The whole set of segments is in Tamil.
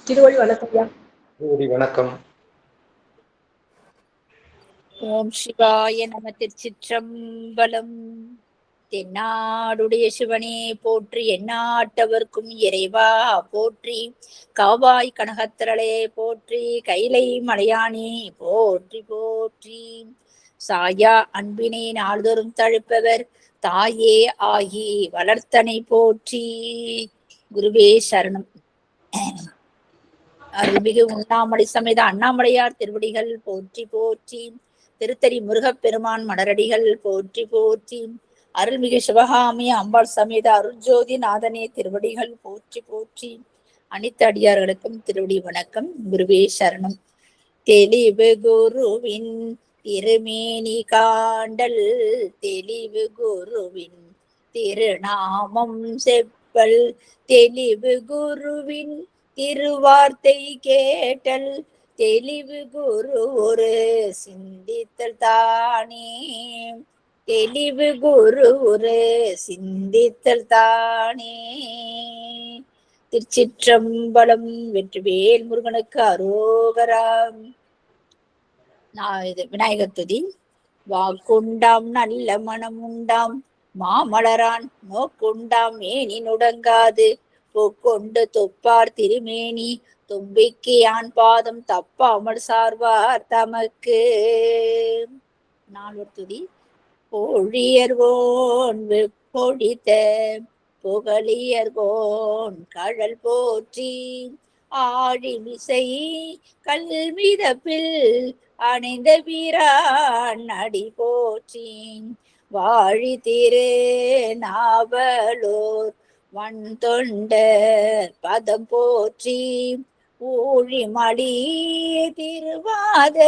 திருவடி வணக்கம் ஐயா. வணக்கம். ஓம் சிவாய நம. திருச்சிற்றம்பலம். தென்னாடுடைய சிவனே போற்றி, எந்நாட்டவர்க்கும் இறைவா போற்றி, காவாய் கனகத்திரளே போற்றி, கைலை மலையானே போற்றி போற்றி, சாயா அன்பினை நாள்தோறும் தழுப்பவர் தாயே ஆகி வளர்த்தனை போற்றி. குருவே சரணம். அருள்மிகு உண்ணாமலை சமேத அண்ணாமலையார் திருவடிகள் போற்றி போற்றி, திருத்தணி முருகப்பெருமான் மலரடிகள் போற்றி போற்றி, அருள்மிகு சிவகாமி அம்பாள் சமேத அருள்ஜோதி நாதனே திருவடிகள் போற்றி போற்றி. அனைத்து அடியார்களுக்கும் திருவடி வணக்கம். குருவே சரணம். தெளிவு குருவின் திருமேனி காண்டல், தெளிவு குருவின் திருநாமம் செப்பல், தெளிவு குருவின் திருவார்த்தை கேட்டல், தெளிவு குரு ஒரு சிந்தித்தல் தானே, தெளிவு குரு ஒரு சிந்தித்தல் தானே. திருச்சிற்றம்பலம். வெற்றிவேல் முருகனுக்கு அரோகராம். இது விநாயகர் துதி. வாக்குண்டாம் நல்ல மனம் உண்டாம் மாமலரான், நோக்குண்டாம் மேனி நுடங்காது, போக்கொண்டு தொப்பார் திருமேனி, தும்பிக்கு யான் பாதம் தப்பாமல் சார்வார் தமக்கு. நால்வர் துதி. பொழியர்வோன் வெப்பொழித்த புகழியர்கோன் கழல் போற்றி, ஆழிமிசை கல்மிதப்பில் அணைந்த வீரான் அடி போற்றி, வாழி திரு நாவலோர் வன் தொண்டர் பதம் போற்றி, ஊழிமலி திருவாத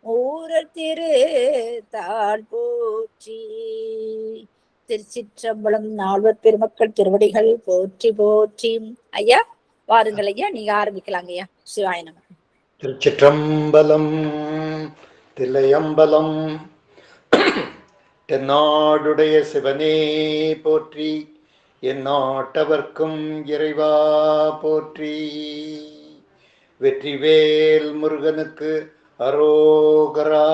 ஊரர் திரு தாள் போற்றி. திருச்சிற்றம்பலம். நால்வர் பெருமக்கள் திருவடிகள் போற்றி போற்றி. ஐயா வாருங்கள் ஐயா, நீங்க ஆரம்பிக்கலாங்க ஐயா. சிவாய நம. திருச்சிற்றம்பலம். தில்லையம்பலம். தென்னாடுடைய சிவனே போற்றி, எந்நாட்டவர்க்கும் இறைவா போற்றி, வெற்றிவேல் முருகனுக்கு அரோகரா.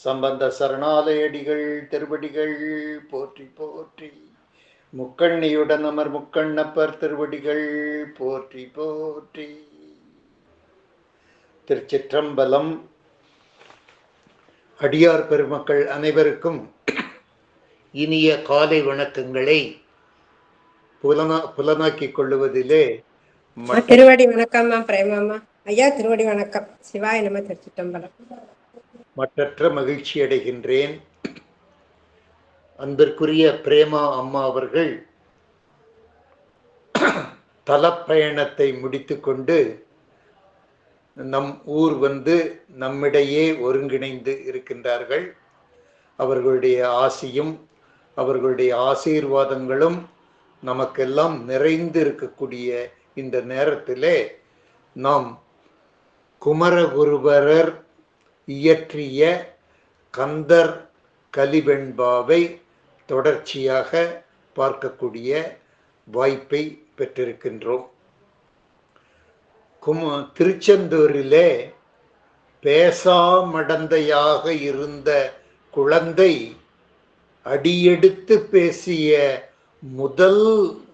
சம்பந்த சரணாலயடிகள் திருவடிகள் போற்றி போற்றி, முக்கண்ணியுடன் அமர் முக்கண்ணப்பர் திருவடிகள் போற்றி போற்றி. திருச்சிற்றம்பலம். அடியார் பெருமக்கள் அனைவருக்கும் இனிய காலை வணக்கங்களை புலனாக்கிக் கொள்ளுவதிலே திருவடி வணக்கம் பிரேமாமா ஐயா. திருவடி வணக்கம். சிவாய நம. திருச்சிற்றம்பலம். மற்றற்ற மகிழ்ச்சி அடைகின்றேன். அன்பிற்குரிய பிரேமா அம்மா அவர்கள் தலப்பயணத்தை முடித்துக்கொண்டு நம் ஊர் வந்து நம்மிடையே ஒருங்கிணைந்து இருக்கின்றார்கள். அவர்களுடைய ஆசியும் அவர்களுடைய ஆசீர்வாதங்களும் நமக்கெல்லாம் நிறைந்து இருக்கக்கூடிய இந்த நேரத்திலே நாம் குமரகுருபரர் இயற்றிய கந்தர் கலிவெண்பாவை தொடர்ச்சியாக பார்க்கக்கூடிய வாய்ப்பை பெற்றிருக்கின்றோம். திருச்செந்தூரிலே பேசாமடந்தையாக இருந்த குழந்தை அடியெடுத்து பேசிய முதல்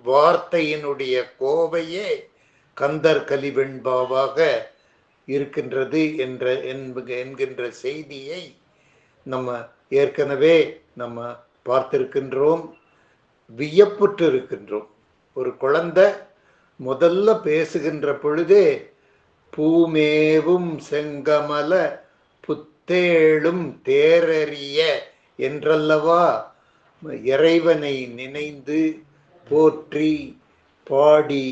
வார்த்தையினுடைய கோவையே கந்தர் கலிவெண்பாவாக இருக்கின்றது என்கின்ற செய்தியை நம்ம ஏற்கனவே நம்ம பார்த்திருக்கின்றோம், வியப்புற்று இருக்கின்றோம். ஒரு குழந்தை முதல்ல பேசுகின்ற பொழுதே பூமேவும் செங்கமல புத்தேளும் தேரறிய என்றல்லவா இறைவனை நினைந்து போற்றி பாடி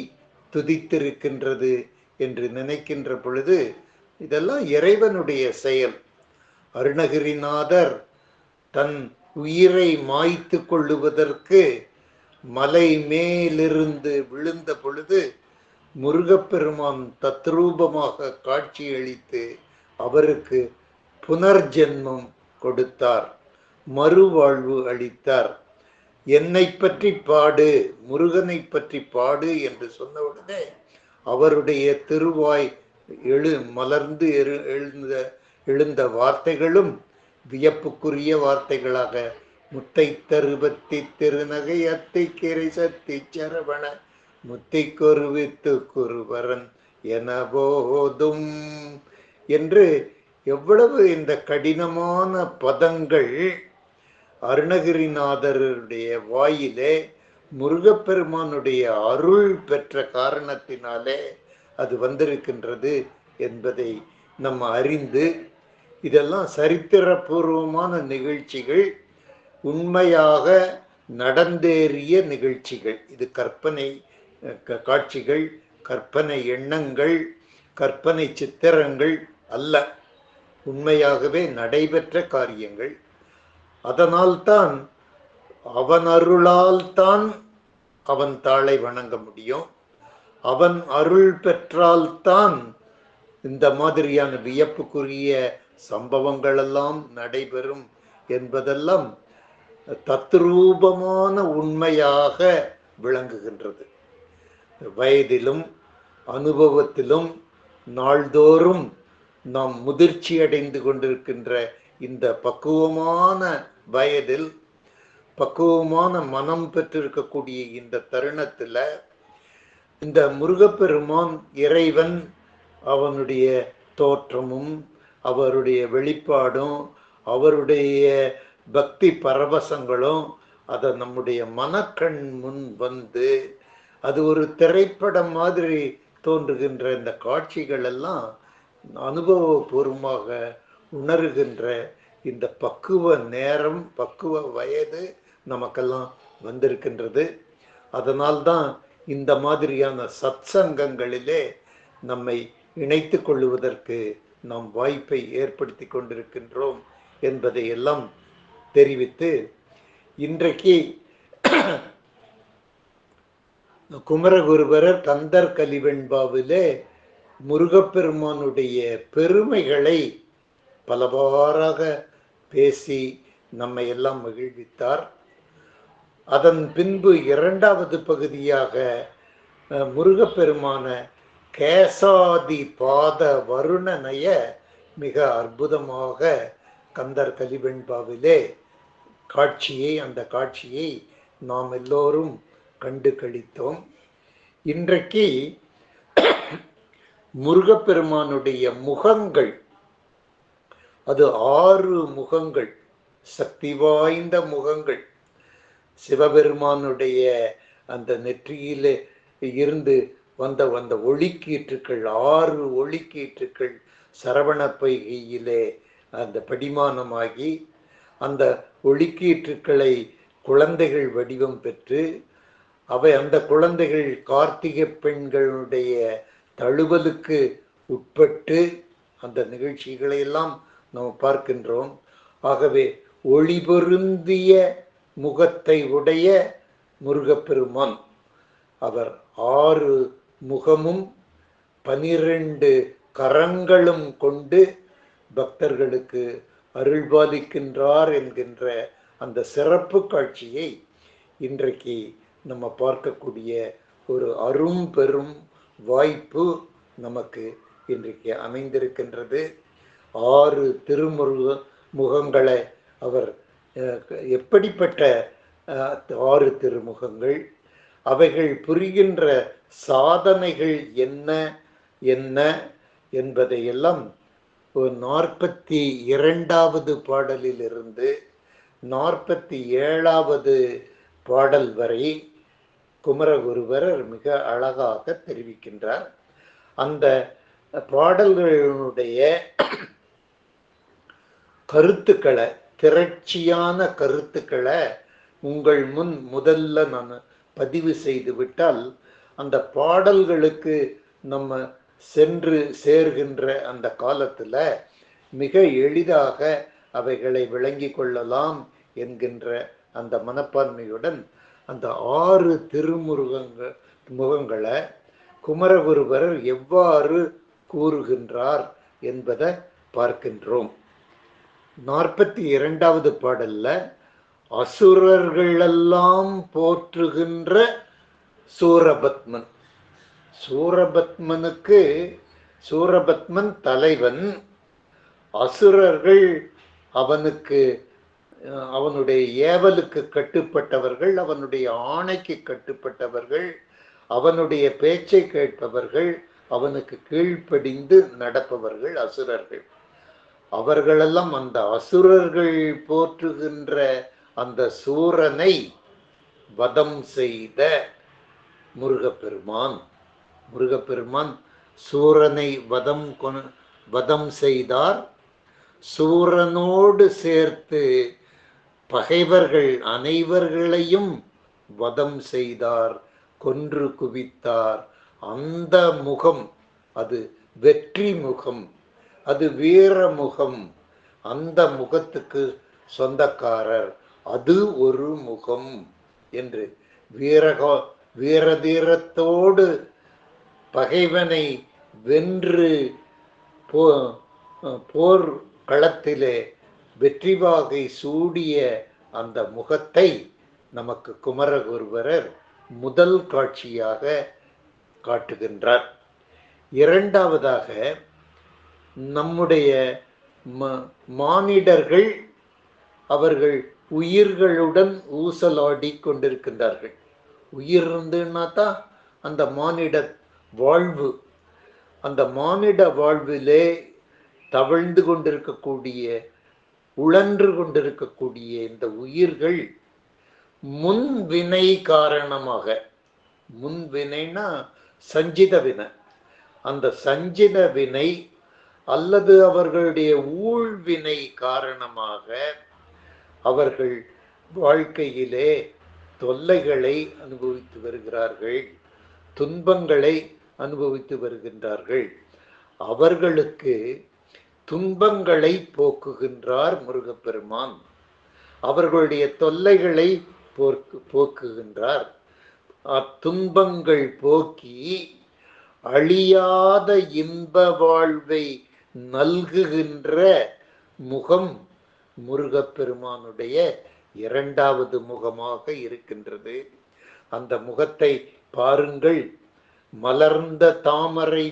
துதித்திருக்கின்றது என்று நினைக்கின்ற பொழுது இதெல்லாம் இறைவனுடைய செயல். அருணகிரிநாதர் தன் உயிரை மாய்த்து கொள்ளுவதற்கு மலை மேலிருந்து விழுந்த பொழுது முருகப்பெருமான் தத்ரூபமாக காட்சியளித்து அவருக்கு புனர்ஜென்மம் கொடுத்தார், மறுவாழ்வு அளித்தார். என்னை பற்றி பாடு, முருகனை பற்றி பாடு என்று சொன்னவுடனே அவருடைய திருவாய் மலர்ந்து எழுந்த வார்த்தைகளும் வியப்புக்குரிய வார்த்தைகளாக முத்தை தருபத்தி திருநகை அத்தை கிரை சத்தி சரவண முத்தை கொருவித்து குருவரன் என போதும் என்று எவ்வளவு இந்த கடினமான பதங்கள் அருணகிரிநாதருடைய வாயிலே முருகப்பெருமானுடைய அருள் பெற்ற காரணத்தினாலே அது வந்திருக்கின்றது என்பதை நம்ம அறிந்து, இதெல்லாம் சரித்திரபூர்வமான நிகழ்ச்சிகள், உண்மையாக நடந்தேறிய நிகழ்ச்சிகள். இது கற்பனை காட்சிகள், கற்பனை எண்ணங்கள், கற்பனை சித்திரங்கள் அல்ல, உண்மையாகவே நடைபெற்ற காரியங்கள். அதனால்தான் அவன் அருளால்தான் அவன் தாளை வணங்க முடியும். அவன் அருள் பெற்றால்தான் இந்த மாதிரியான வியப்புக்குரிய சம்பவங்கள் எல்லாம் நடைபெறும் என்பதெல்லாம் தத்ரூபமான உண்மையாக விளங்குகின்றது. வயதிலும் அனுபவத்திலும் நாள்தோறும் நாம் முதிர்ச்சி அடைந்து கொண்டிருக்கின்ற இந்த பக்குவமான வயதில், பக்குவமான மனம் பெற்றிருக்கக்கூடிய இந்த தருணத்துல இந்த முருகப்பெருமான் இறைவன் அவனுடைய தோற்றமும் அவருடைய வெளிப்பாடும் அவருடைய பக்தி பரவசங்களும் அதை நம்முடைய மனக்கண் முன் வந்து அது ஒரு திரைப்படம் மாதிரி தோன்றுகின்ற இந்த காட்சிகள் எல்லாம் அனுபவபூர்வமாக உணர்கின்ற இந்த பக்குவ நேரம், பக்குவ வயது நமக்கெல்லாம் வந்திருக்கின்றது. அதனால்தான் இந்த மாதிரியான சத்சங்கங்களிலே நம்மை இணைத்து கொள்ளுவதற்கு நாம் வாய்ப்பை ஏற்படுத்தி கொண்டிருக்கின்றோம் என்பதை எல்லாம் தெரிவித்து, இன்றைக்கு குமரகுருபரர் கந்தர் கலிவெண்பாவிலே முருகப்பெருமானுடைய பெருமைகளை பலவாறாக பேசி நம்மை எல்லாம் மகிழ்வித்தார். அதன் பின்பு இரண்டாவது பகுதியாக முருகப்பெருமான கேசாதி பாத வருணனைய மிக அற்புதமாக கந்தர் கலிவெண்பாவிலே அந்த காட்சியை நாம் எல்லோரும் கண்டு கழித்தோம். இன்றைக்கு முருகப்பெருமானுடைய முகங்கள், அது 6 முகங்கள், சக்தி வாய்ந்த முகங்கள். சிவபெருமானுடைய அந்த நெற்றியிலே இருந்து வந்த ஒளிக்கீற்றுக்கள், 6 ஒளிக்கீற்றுக்கள் சரவண பொய்கையிலே அந்த படிமானமாகி அந்த ஒளிக்கீற்றுக்களை குழந்தைகள் வடிவம் பெற்று, அந்த குழந்தைகள் கார்த்திகை பெண்களுடைய தழுவலுக்கு உட்பட்டு அந்த நிகழ்ச்சிகளை எல்லாம் நாம் பார்க்கின்றோம். ஆகவே ஒளி பொருந்திய முகத்தை உடைய முருகப்பெருமான், அவர் 6 முகமும் 12 கரங்களும் கொண்டு பக்தர்களுக்கு அருள்பாலிக்கின்றார் என்கின்ற அந்த சிறப்பு காட்சியை இன்றைக்கு நம்ம பார்க்கக்கூடிய ஒரு அரும் பெரும் வாய்ப்பு நமக்கு இன்றைக்கு அமைந்திருக்கின்றது. 6 முகங்களை அவர் எப்படிப்பட்ட 6 திருமுகங்கள், அவைகள் புரிகின்ற சாதனைகள் என்ன என்ன என்பதையெல்லாம் 42வது பாடலிலிருந்து 47வது பாடல் வரை குமரகுருபரர் மிக அழகாக தெரிவிக்கின்றார். அந்த பாடல்களுடைய கருத்துக்களை, திரட்சியான கருத்துக்களை உங்கள் முன் முதல்ல நான் பதிவு செய்து விட்டால், அந்த பாடல்களுக்கு நம்ம சென்று சேர்கின்ற அந்த காலத்துல மிக எளிதாக அவைகளை விளங்கி கொள்ளலாம் என்கின்ற அந்த மனப்பான்மையுடன் அந்த 6 முகங்களை குமரகுருபரர் எவ்வாறு கூறுகின்றார் என்பதை பார்க்கின்றோம். 42வது பாடல்ல அசுரர்களெல்லாம் போற்றுகின்ற சூரபத்மன், சூரபத்மனுக்கு சூரபத்மன் தலைவன், அசுரர்கள் அவனுக்கு அவனுடைய ஏவலுக்கு கட்டுப்பட்டவர்கள், அவனுடைய ஆணைக்கு கட்டுப்பட்டவர்கள், அவனுடைய பேச்சை கேட்பவர்கள், அவனுக்கு கீழ்ப்படிந்து நடப்பவர்கள் அசுரர்கள். அவர்களெல்லாம் அந்த அசுரர்கள் போற்றுகின்ற அந்த சூரனை வதம் செய்த முருகப்பெருமான். முருகப்பெருமான் சூரனை வதம் செய்தார். சூரனோடு சேர்த்து பகைவர்கள் அனைவர்களையும் வதம் செய்தார், கொன்று குவித்தார். அந்த முகம் அது வெற்றி முகம், அது வீரமுகம். அந்த முகத்துக்கு சொந்தக்காரர், அது ஒரு முகம் என்று வீரதீரத்தோடு பகைவனை வென்று போர் களத்திலே வெற்றி வாகை சூடிய அந்த முகத்தை நமக்கு குமரகுருபரர் முதல் காட்சியாக காட்டுகின்றார். இரண்டாவதாக, நம்முடைய மானிடர்கள் அவர்கள் உயிர்களுடன் ஊசலாடி கொண்டிருக்கின்றார்கள். உயிர் இருந்துன்னா தான் அந்த மானிட வாழ்வு. அந்த மானிட வாழ்விலே தவழ்ந்து கொண்டிருக்கக்கூடிய, உழன்று கொண்டிருக்கக்கூடிய இந்த உயிர்கள் முன்வினை காரணமாக, முன்வினைனா சஞ்சித வினை, அந்த சஞ்சித வினை அல்லது அவர்களுடைய ஊழ்வினை காரணமாக அவர்கள் வாழ்க்கையிலே தொல்லைகளை அனுபவித்து வருகிறார்கள், துன்பங்களை அனுபவித்து வருகின்றார்கள். அவர்களுக்கு துன்பங்களை போக்குகின்றார் முருகப்பெருமான். அவர்களுடைய தொல்லைகளை போக்குகின்றார். அத்துன்பங்கள் போக்கி அழியாத இன்ப வாழ்வை நல்குகின்ற முகம் முருகப்பெருமானுடைய இரண்டாவது முகமாக இருக்கின்றது. அந்த முகத்தை பாருங்கள். மலர்ந்த தாமரை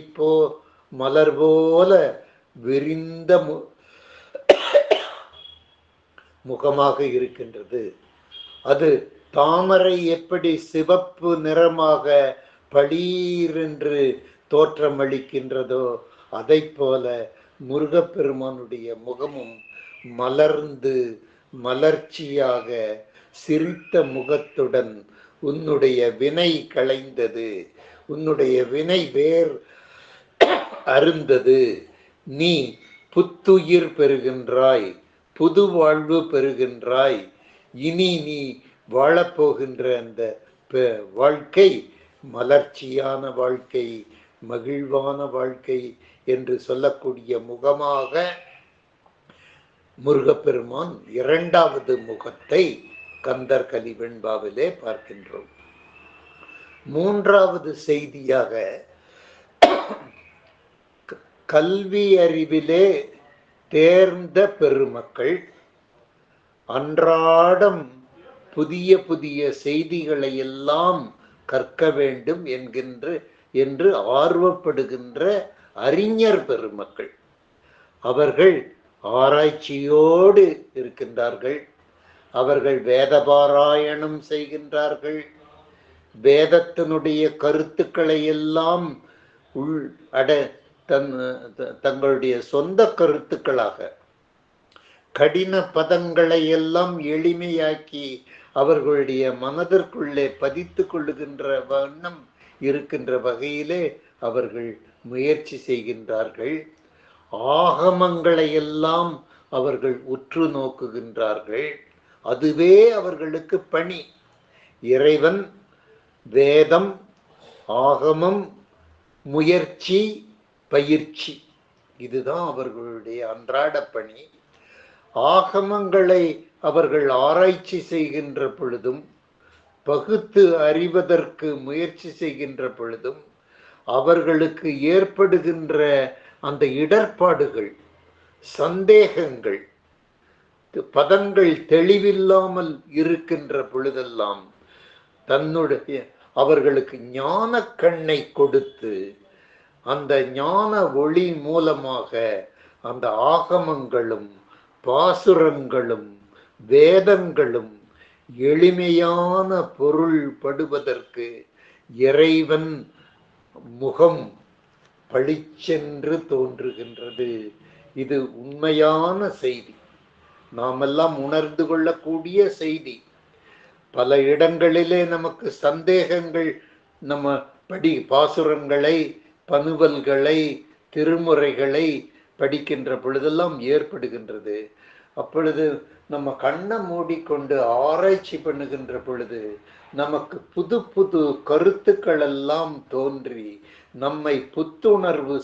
மலர் போல விரிந்த முகமாக இருக்கின்றது. அது தாமரை எப்படி சிவப்பு நிறமாக பளீரென்று தோற்றமளிக்கின்றதோ அதை போல முருகப்பெருமானுடைய முகமும் மலர்ந்து மலர்ச்சியாக சிரித்த முகத்துடன், உன்னுடைய வினை களைந்தது, உன்னுடைய வினை வேர் அருந்தது, நீ புத்துயிர் பெறுகின்றாய், புது வாழ்வு பெறுகின்றாய், இனி நீ வாழப்போகின்ற அந்த வாழ்க்கை மலர்ச்சியான வாழ்க்கை, மகிழ்வான வாழ்க்கை என்று சொல்லக்கூடிய முகமாக முருகப்பெருமான் இரண்டாவது முகத்தை கந்தர் கலிவெண்பாவிலே பார்க்கின்றோம். மூன்றாவது செய்தியாக, கல்வி அறிவிலே தேர்ந்த பெருமக்கள் அன்றாடம் புதிய புதிய செய்திகளை எல்லாம் கற்க வேண்டும் என்று ஆர்வப்படுகின்ற அறிஞர் பெருமக்கள். அவர்கள் ஆராய்ச்சியோடு இருக்கின்றார்கள். அவர்கள் வேத பாராயணம் செய்கின்றார்கள். வேதத்தினுடைய கருத்துக்களை எல்லாம் தங்களுடைய சொந்த கருத்துக்களாக, கடின பதங்களை எல்லாம் எளிமையாக்கி அவர்களுடைய மனதிற்குள்ளே பதித்து கொள்ளுகின்ற வண்ணம் இருக்கின்ற வகையிலே அவர்கள் முயற்சி செய்கின்றார்கள். ஆகமங்களை எல்லாம் அவர்கள் உற்று நோக்குகின்றார்கள். அதுவே அவர்களுக்கு பணி. இறைவன், வேதம், ஆகமம், முயற்சி, பயிற்சி, இதுதான் அவர்களுடைய அன்றாட பணி. ஆகமங்களை அவர்கள் ஆராய்ச்சி செய்கின்ற பொழுதும், பகுத்து அறிவதற்கு முயற்சி செய்கின்ற பொழுதும் அவர்களுக்கு ஏற்படுகின்ற அந்த இடர்பாடுகள், சந்தேகங்கள், பதங்கள் தெளிவில்லாமல் இருக்கின்ற பொழுதெல்லாம் தன்னுடைய அவர்களுக்கு ஞான கண்ணை கொடுத்து அந்த ஞான ஒளி மூலமாக அந்த ஆகமங்களும் பாசுரங்களும் வேதங்களும் எளிமையான பொருள் படுவதற்கு இறைவன் முகம் பளிச்சென்று தோன்றுகின்றது. இது உண்மையான செய்தி, நாமெல்லாம் உணர்ந்து கொள்ளக்கூடிய செய்தி. பல இடங்களிலே நமக்கு சந்தேகங்கள், நம்ம பாசுரங்களை, பனுவல்களை, திருமுறைகளை படிக்கின்ற பொழுதெல்லாம் ஏற்படுகின்றது. அப்பொழுது நம்ம கண்ணை மூடிக்கொண்டு ஆராய்ச்சி பண்ணுகின்ற பொழுது நமக்கு புது புது கருத்துக்கள் எல்லாம் தோன்றி நம்மை புத்துணர்வு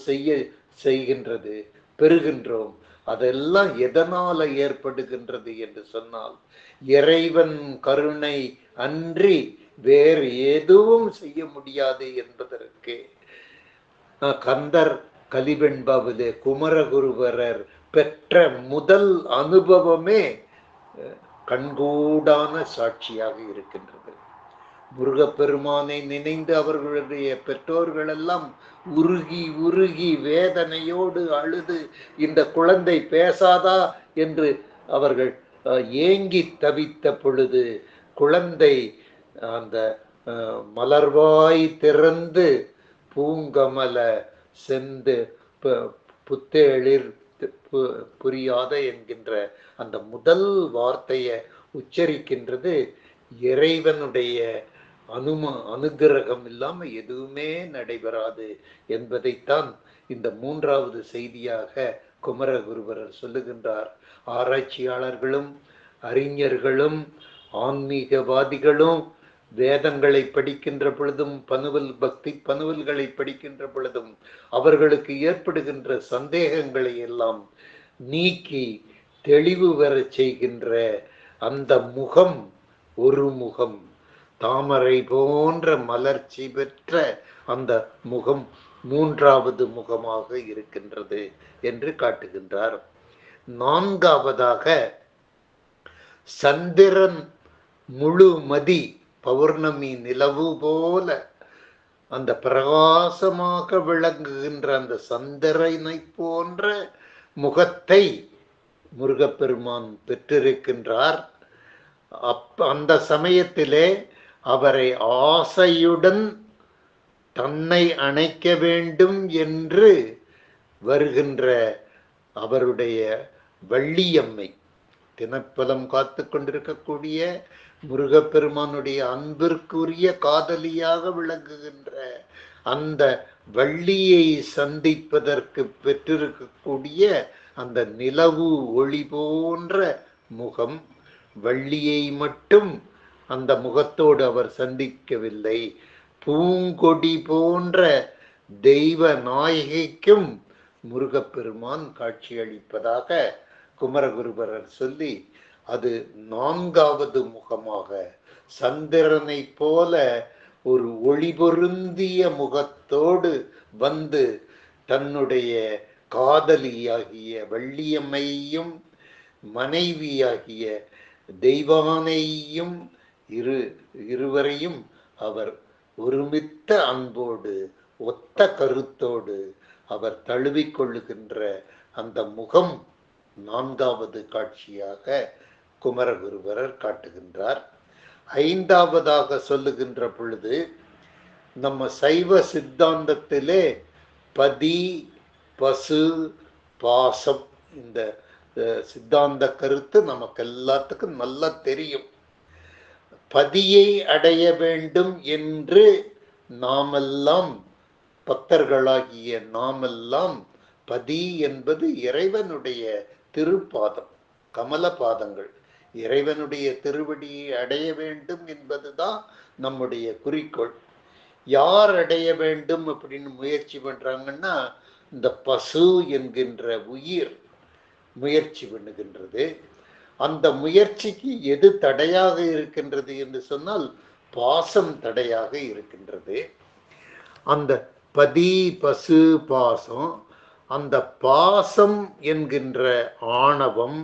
செய்கின்றது, பெறுகின்றோம். அதெல்லாம் எதனால ஏற்படுகின்றது என்று சொன்னால் இறைவன் கருணை அன்றி வேறு எதுவும் செய்ய முடியாது என்பதற்கு கந்தர் கலிவெண்பாவிலே குமரகுருபரர் பெற்ற முதல் அனுபவமே கண்கூடான சாட்சியாக இருக்கின்றது. முருகப்பெருமானை நினைந்து அவர்களுடைய பெற்றோர்கள் எல்லாம் உருகி உருகி வேதனையோடு அழுது இந்த குழந்தை பேசாதா என்று அவர்கள் ஏங்கி தவித்த பொழுது குழந்தை அந்த மலர்வாய் திறந்து பூங்கமல செந்து புத்தேளிர் புரியாத என்கின்ற அந்த முதல் வார்த்தையை உச்சரிக்கின்றது. இறைவனுடைய அனுகிரகம் இல்லாம எதுவுமே நடைபெறாது என்பதைத்தான் இந்த மூன்றாவது செய்தியாக குமரகுருபரர் சொல்லுகின்றார். ஆராய்ச்சியாளர்களும் அறிஞர்களும் ஆன்மீகவாதிகளும் வேதங்களை படிக்கின்ற பொழுதும் பக்தி பனுவல்களை படிக்கின்ற பொழுதும் அவர்களுக்கு ஏற்படுகின்ற சந்தேகங்களை எல்லாம் நீக்கி தெளிவு பெற செய்கின்ற அந்த முகம், ஒரு முகம், தாமரை போன்ற மலர்ச்சி பெற்ற அந்த முகம் மூன்றாவது முகமாக இருக்கின்றது என்று காட்டுகின்றார். நான்காவதாக சந்திரன் முழுமதி பௌர்ணமி நிலவு போல அந்த பிரகாசமாக விளங்குகின்ற அந்த சந்திரனை போன்ற முகத்தை முருகப்பெருமான் பெற்றிருக்கின்றார். அந்த சமயத்திலே அவரை ஆசையுடன் தன்னை அணைக்க வேண்டும் என்று வருகின்ற அவருடைய வள்ளியம்மை, தினப்பலம் காத்து கொண்டிருக்கக்கூடிய முருகப்பெருமானுடைய அன்பிற்குரிய காதலியாக விளங்குகின்ற அந்த வள்ளியை சந்திப்பதற்கு பெற்றிருக்கக்கூடிய அந்த நிலவு ஒளி போன்ற முகம், வள்ளியை மட்டும் அந்த முகத்தோடு அவர் சந்திக்கவில்லை, பூங்கொடி போன்ற தெய்வ நாயகிக்கும் முருகப்பெருமான் காட்சியளிப்பதாக குமரகுருபரர் சொல்லி, அது நான்காவது முகமாக சந்திரனை போல ஒரு ஒளி பொருந்திய முகத்தோடு வந்து தன்னுடைய காதலியாகிய வள்ளியம்மையும் மனைவியாகிய தெய்வானையும் இருவரையும் அவர் ஒருமித்த அன்போடு ஒத்த கருத்தோடு அவர் தழுவிக்கொள்ளுகின்ற அந்த முகம் நான்காவது காட்சியாக குமரகுருபரர் காட்டுகின்றார். ஐந்தாவதாக சொல்லுகின்ற பொழுது நம்ம சைவ சித்தாந்தத்திலே பதி பசு பாசம், இந்த சித்தாந்த கருத்து நமக்கு எல்லாத்துக்கும் நல்லா தெரியும். பதியை அடைய வேண்டும் என்று நாமெல்லாம் பக்தர்களாகிய நாமெல்லாம், பதி என்பது இறைவனுடைய திருப்பாதம், கமல பாதங்கள், இறைவனுடைய திருவடியை அடைய வேண்டும் என்பதுதான் நம்முடைய குறிக்கோள். யார் அடைய வேண்டும் அப்படின்னு முயற்சி பண்றாங்கன்னா இந்த பசு என்கின்ற உயிர் முயற்சி பண்ணுகின்றது. அந்த முயற்சிக்கு எது தடையாக இருக்கின்றது என்று சொன்னால் பாசம் தடையாக இருக்கின்றது. அந்த பதி பசு பாசம், அந்த பாசம் என்கின்ற ஆணவம்,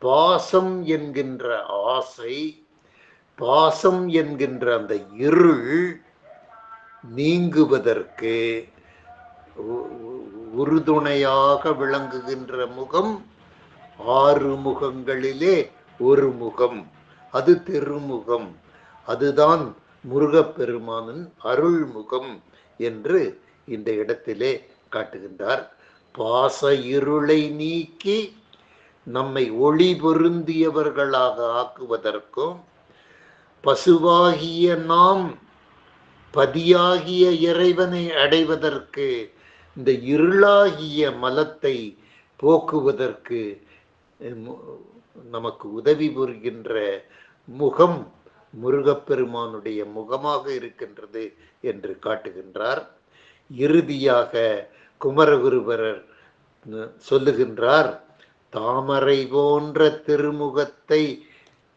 பாசம் என்கின்ற ஆசை, பாசம் என்கின்ற அந்த இருள் நீங்குவதற்கு உறுதுணையாக விளங்குகின்ற முகம் 6 முகங்களிலே ஒரு முகம், அது திருமுகம். அதுதான் முருகப்பெருமானின் அருள்முகம் என்று இந்த இடத்திலே காட்டுகின்றார். பாச இருளை நீக்கி நம்மை ஒளி பொருந்தியவர்களாக ஆக்குவதற்கும், பசுவாகிய நாம் பதியாகிய இறைவனை அடைவதற்கு, இந்த இருளாகிய மலத்தை போக்குவதற்கு நமக்கு உதவி புரிகின்ற முகம் முருகப்பெருமானுடைய முகமாக இருக்கின்றது என்று காட்டுகின்றார். இறுதியாக குமரகுருபரர் சொல்லுகின்றார், தாமரை போன்ற திருமுகத்தை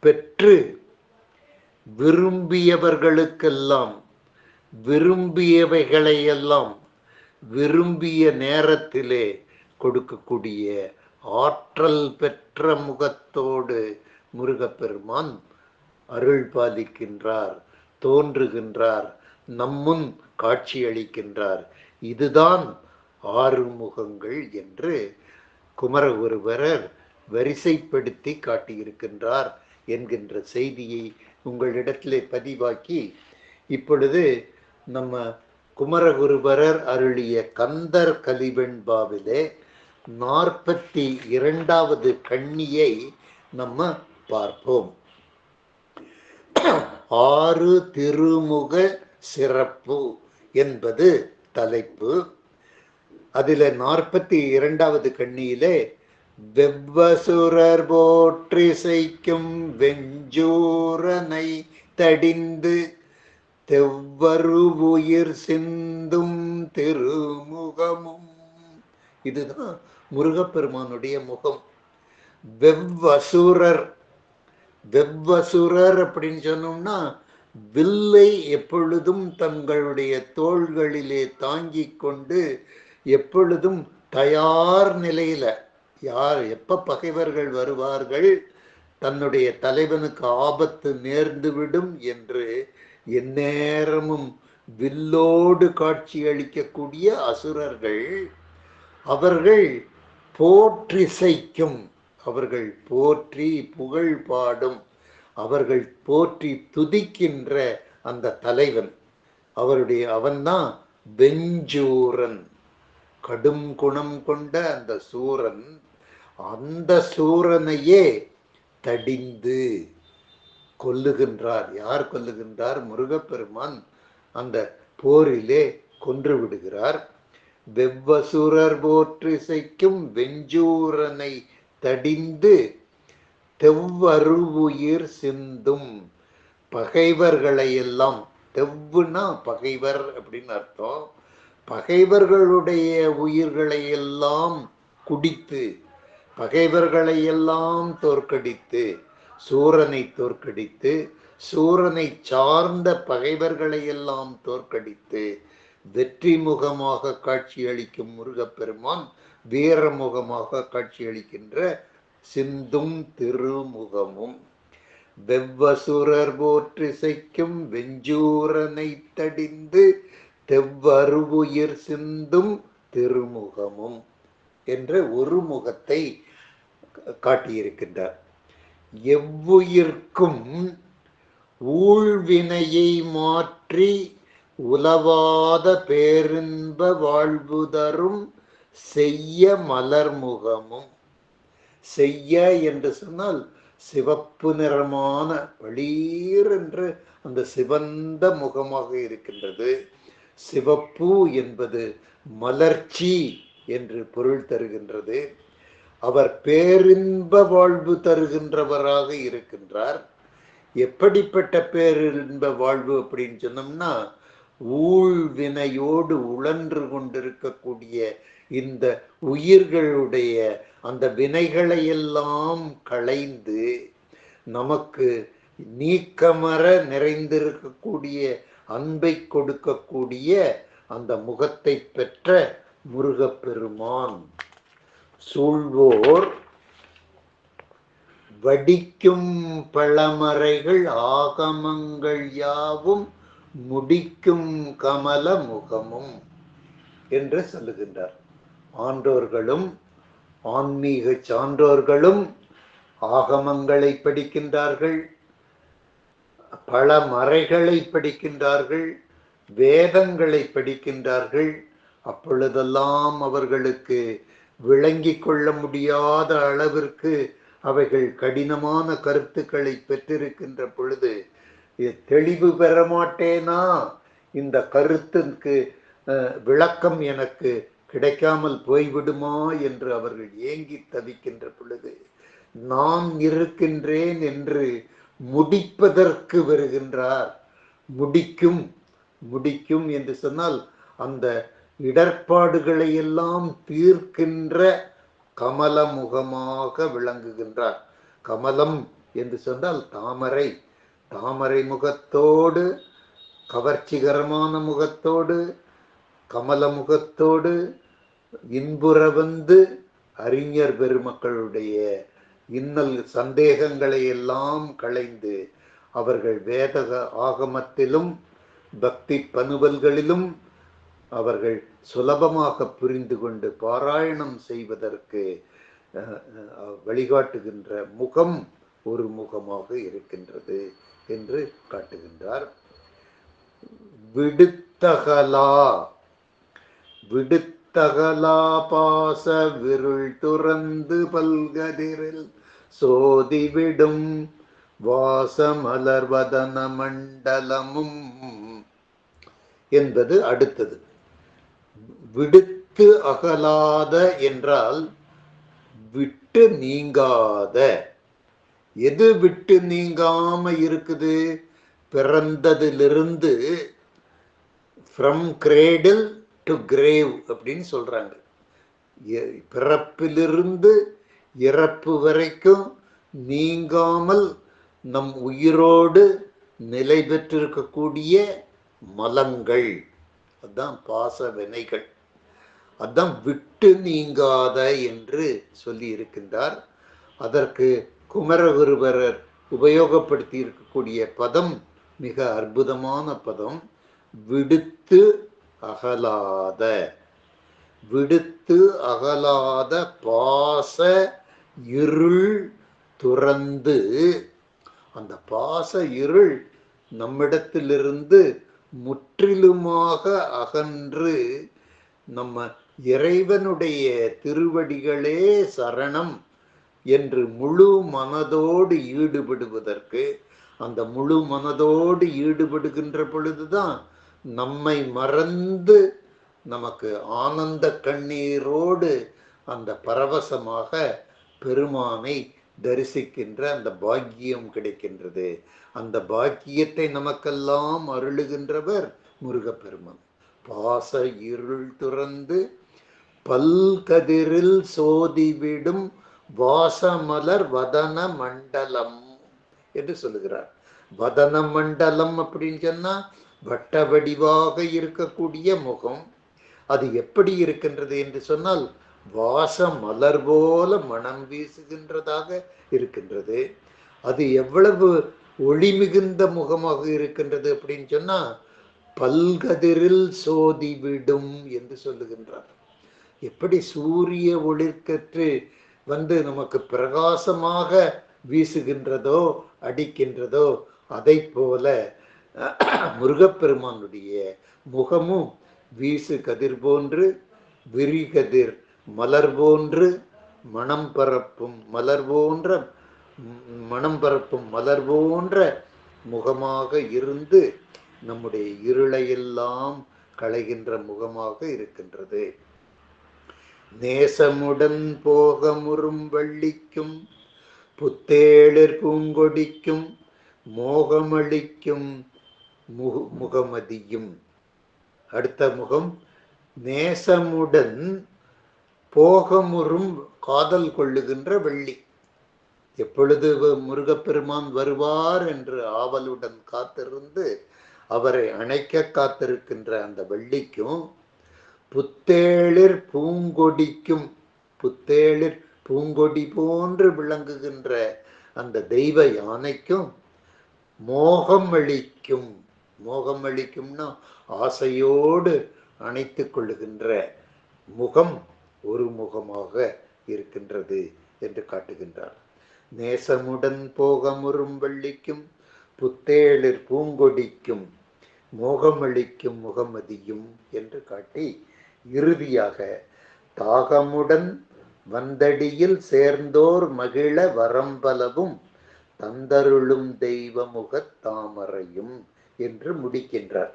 பெற்று விரும்பியவர்களுக்கெல்லாம் விரும்பியவைகளையெல்லாம் விரும்பிய நேரத்திலே கொடுக்கக்கூடிய ஆற்றல் பெற்ற முகத்தோடு முருகப்பெருமான் அருள் பாலிக்கின்றார், தோன்றுகின்றார், நம்முன் காட்சியளிக்கின்றார். இதுதான் 6 முகங்கள் என்று குமரகுருபரர் வரிசைப்படுத்தி காட்டியிருக்கின்றார் என்கின்ற செய்தியை உங்களிடத்திலே பதிவாக்கி, இப்பொழுது நம்ம குமரகுருபரர் அருளிய கந்தர் கலிவெண்பாவிலே 42வது கண்ணியை நம்ம பார்ப்போம். 6 திருமுக சிறப்பு என்பது தலைப்பு. அதில் 42வது கண்ணியிலே வெவ்வசுரர் போற்றிசைக்கும் வெஞ்சூரனை தடிந்து தெவ்வருவுயிர் சிந்தும் திருமுகமும். இதுதான் முருகப்பெருமானுடைய முகம். வெவ்வசுரர், வெவ்வசுரர் அப்படின்னு சொன்னோம்னா வில்லை எப்பொழுதும் தங்களுடைய தோள்களிலே தாங்கிக் கொண்டு எப்பொழுதும் தயார் நிலையில, யார் எப்ப பகைவர்கள் வருவார்கள், தன்னுடைய தலைவனுக்கு ஆபத்து நேர்ந்துவிடும் என்று எந்நேரமும் வில்லோடு காட்சி அளிக்கக்கூடிய அசுரர்கள், அவர்கள் போற்றிசைக்கும், அவர்கள் போற்றி புகழ் பாடும், அவர்கள் போற்றி துதிக்கின்ற அந்த தலைவன், அவன்தான் வெஞ்சூரன், கடும் குணம் கொண்ட அந்த சூரன். அந்த சூரனையே தடிந்து கொல்லுகின்றார். யார் கொல்லுகின்றார்? முருகப்பெருமான் அந்த போரிலே கொன்று விடுகிறார். வெவ்வசுரர் போற்றிசைக்கும் வெஞ்சூரனை தடிந்து தெவ்வருவுயிர் சிந்தும். பகைவர்களையெல்லாம், தெவ்வுனா பகைவர் அப்படின்னு அர்த்தம், பகைவர்களுடைய உயிர்களை எல்லாம் குடித்து, பகைவர்களை எல்லாம் தோற்கடித்து, சூரனை தோற்கடித்து, சூரனை சார்ந்த பகைவர்களை எல்லாம் தோற்கடித்து வெற்றி முகமாக காட்சியளிக்கும் முருகப்பெருமான் வீரமுகமாக காட்சியளிக்கின்ற சிந்தும் திருமுகமும். வெவ்வசுரர் போற்றிசைக்கும் வெஞ்சூரனை தடிந்து தெவ்வருவுயிர் சிந்தும் திருமுகமும் என்ற ஒரு முகத்தை காட்டியிருக்கின்றார். எவ்வுயிர்க்கும் ஊழ்வினையை மாற்றி உலவாத பேரின்ப வாழ்வு தரும் செய்ய மலர்முகமும். செய்ய என்று சொன்னால் சிவப்பு நிறமான பளீர் என்று அந்த சிவந்த முகமாக இருக்கின்றது. சிவப்பு என்பது மலர்ச்சி என்று பொருள் தருகின்றது. அவர் பேரின்ப வாழ்வு தருகின்றவராக இருக்கின்றார். எப்படிப்பட்ட பேரின்ப வாழ்வு அப்படின்னு சொன்னோம்னா, ஊழ்வினையோடு உழன்று கொண்டிருக்கக்கூடிய இந்த உயிர்களுடைய அந்த வினைகளை எல்லாம் களைந்து நமக்கு நீக்கமர நிறைந்திருக்கக்கூடிய அன்பை கொடுக்கக்கூடிய அந்த முகத்தை பெற்ற முருகப்பெருமான். சூழ்வோர் வடிக்கும் பழமறைகள் ஆகமங்கள் யாவும் முடிக்கும் கமல முகமும் என்று சொல்லுகின்றார். ஆன்றோர்களும் ஆன்மீக சான்றோர்களும் ஆகமங்களை படிக்கின்றார்கள், பல மறைகளை படிக்கின்றார்கள், வேதங்களை படிக்கின்றார்கள். அப்பொழுதெல்லாம் அவர்களுக்கு விளங்கிக் கொள்ள முடியாத அளவிற்கு அவைகள் கடினமான கருத்துக்களை பெற்றிருக்கின்ற பொழுது தெளிவு பெற மாட்டேனா, இந்த கருத்துக்கு விளக்கம் எனக்கு கிடைக்காமல் போய்விடுமா என்று அவர்கள் ஏங்கி தவிக்கின்ற பொழுது நான் இருக்கின்றேன் என்று முடிப்பதற்கு வருகின்றார். முடிக்கும் முடிக்கும் என்று சொன்னால் அந்த இடர்பாடுகளை எல்லாம் தீர்க்கின்ற கமலமுகமாக விளங்குகின்றார். கமலம் என்று சொன்னால் தாமரை, தாமரை முகத்தோடு, கவர்ச்சிகரமான முகத்தோடு, கமல முகத்தோடு இன்புற வந்து அறிஞர் பெருமக்களுடைய இன்னல் சந்தேகங்களை எல்லாம் களைந்து அவர்கள் வேத ஆகமத்திலும் பக்தி பனுவல்களிலும் அவர்கள் சுலபமாக புரிந்து கொண்டு பாராயணம் செய்வதற்கு வழிகாட்டுகின்ற முகம் ஒரு முகமாக இருக்கின்றது என்று காட்டுகின்றார். விடுத்தகலா விடுத்தகலா பாச விருள் துறந்து பல்கதிரில் சோதிவிடும் வாசமலர்வதன மண்டலமும் என்பது அடுத்தது. விடுத்து அகலாத என்றால் விட்டு நீங்காத. எது விட்டு நீங்காம இருக்குது? பிறந்ததிலிருந்து ஃப்ரம் கிரேடில் டு கிரேவ் அப்படின்னு சொல்றாங்க. பிறப்பிலிருந்து இறப்பு வரைக்கும் நீங்காமல் நம் உயிரோடு நிலை பெற்றிருக்கக்கூடிய மலங்கள், அதுதான் பாச வினைகள். அதான் விட்டு நீங்காத என்று சொல்லி இருக்கின்றார். அதற்கு குமரகுருபரர் உபயோகப்படுத்தி இருக்கக்கூடிய பதம் மிக அற்புதமான பதம். விடுத்து அகலாத. விடுத்து அகலாத பாச இருள் துறந்து. அந்த பாச இருள் நம்மிடத்திலிருந்து முற்றிலுமாக அகன்று நம்ம இறைவனுடைய திருவடிகளே சரணம் என்று முழு மனதோடு ஈடுபடுவதற்கு, அந்த முழு மனதோடு ஈடுபடுகின்ற பொழுதுதான் நம்மை மறந்து நமக்கு ஆனந்த கண்ணீரோடு அந்த பரவசமாக பெருமானை தரிசிக்கின்ற அந்த பாக்கியம் கிடைக்கின்றது. அந்த பாக்கியத்தை நமக்கெல்லாம் அருளுகின்றவர் முருகப்பெருமான். பாச இருள் துறந்து பல்கதிரில் சோதிவிடும் வாசமலர் வதன மண்டலம் என்று சொல்லுகிறார். வதன மண்டலம் அப்படின்னு சொன்னா வட்ட வடிவாக இருக்கக்கூடிய முகம். அது எப்படி இருக்கின்றது என்று சொன்னால் வாச மலர் போல மனம் வீசுகின்றதாக இருக்கின்றது. அது எவ்வளவு ஒளி மிகுந்த முகமாக இருக்கின்றது அப்படின்னு சொன்னா பல்கதிரில் சோதிவிடும் என்று சொல்லுகின்றார். எப்படி சூரிய ஒளிர்கற்று வந்து நமக்கு பிரகாசமாக வீசுகின்றதோ அடிக்கின்றதோ அதை போல முருகப்பெருமானுடைய முகமும் வீசு கதிர் போன்று, விரிகதிர் மலர் போன்று, மனம் பரப்பும் மலர் போன்ற மலர் போன்ற முகமாக இருந்து நம்முடைய இருளையெல்லாம் களைகின்ற முகமாக இருக்கின்றது. நேசமுடன் போகமுறும் வள்ளிக்கும் புத்தேளிர் பூங்கொடிக்கும் மோகமளிக்கும் முகமதியும். அடுத்த முகம் நேசமுடன் போகமுறும் காதல் கொள்ளுகின்ற வள்ளி. எப்பொழுது முருகப்பெருமான் வருவார் என்று ஆவலுடன் காத்திருந்து அவரை அணைக்க காத்திருக்கின்ற அந்த வள்ளிக்கும் புத்தேளிர் பூங்கொடிக்கும், புத்தேளிர் பூங்கொடி போன்று விளங்குகின்ற அந்த தெய்வ யானைக்கும் மோகம் அளிக்கும், மோகம் அளிக்கும்னா ஆசையோடு அணைத்து கொள்ளுகின்ற முகம் ஒரு முகமாக இருக்கின்றது என்று காட்டுகின்றார். நேசமுடன் போகமுறும் வள்ளிக்கும் புத்தேளிர் பூங்கொடிக்கும் மோகமளிக்கும் முகமதியும் என்று காட்டி இறுதியாக தாகமுடன் வந்தடியில் சேர்ந்தோர் மகிழ வரம்பலவும் தந்தருளும் தெய்வ முகத் தாமரையும் என்று முடிக்கின்றார்.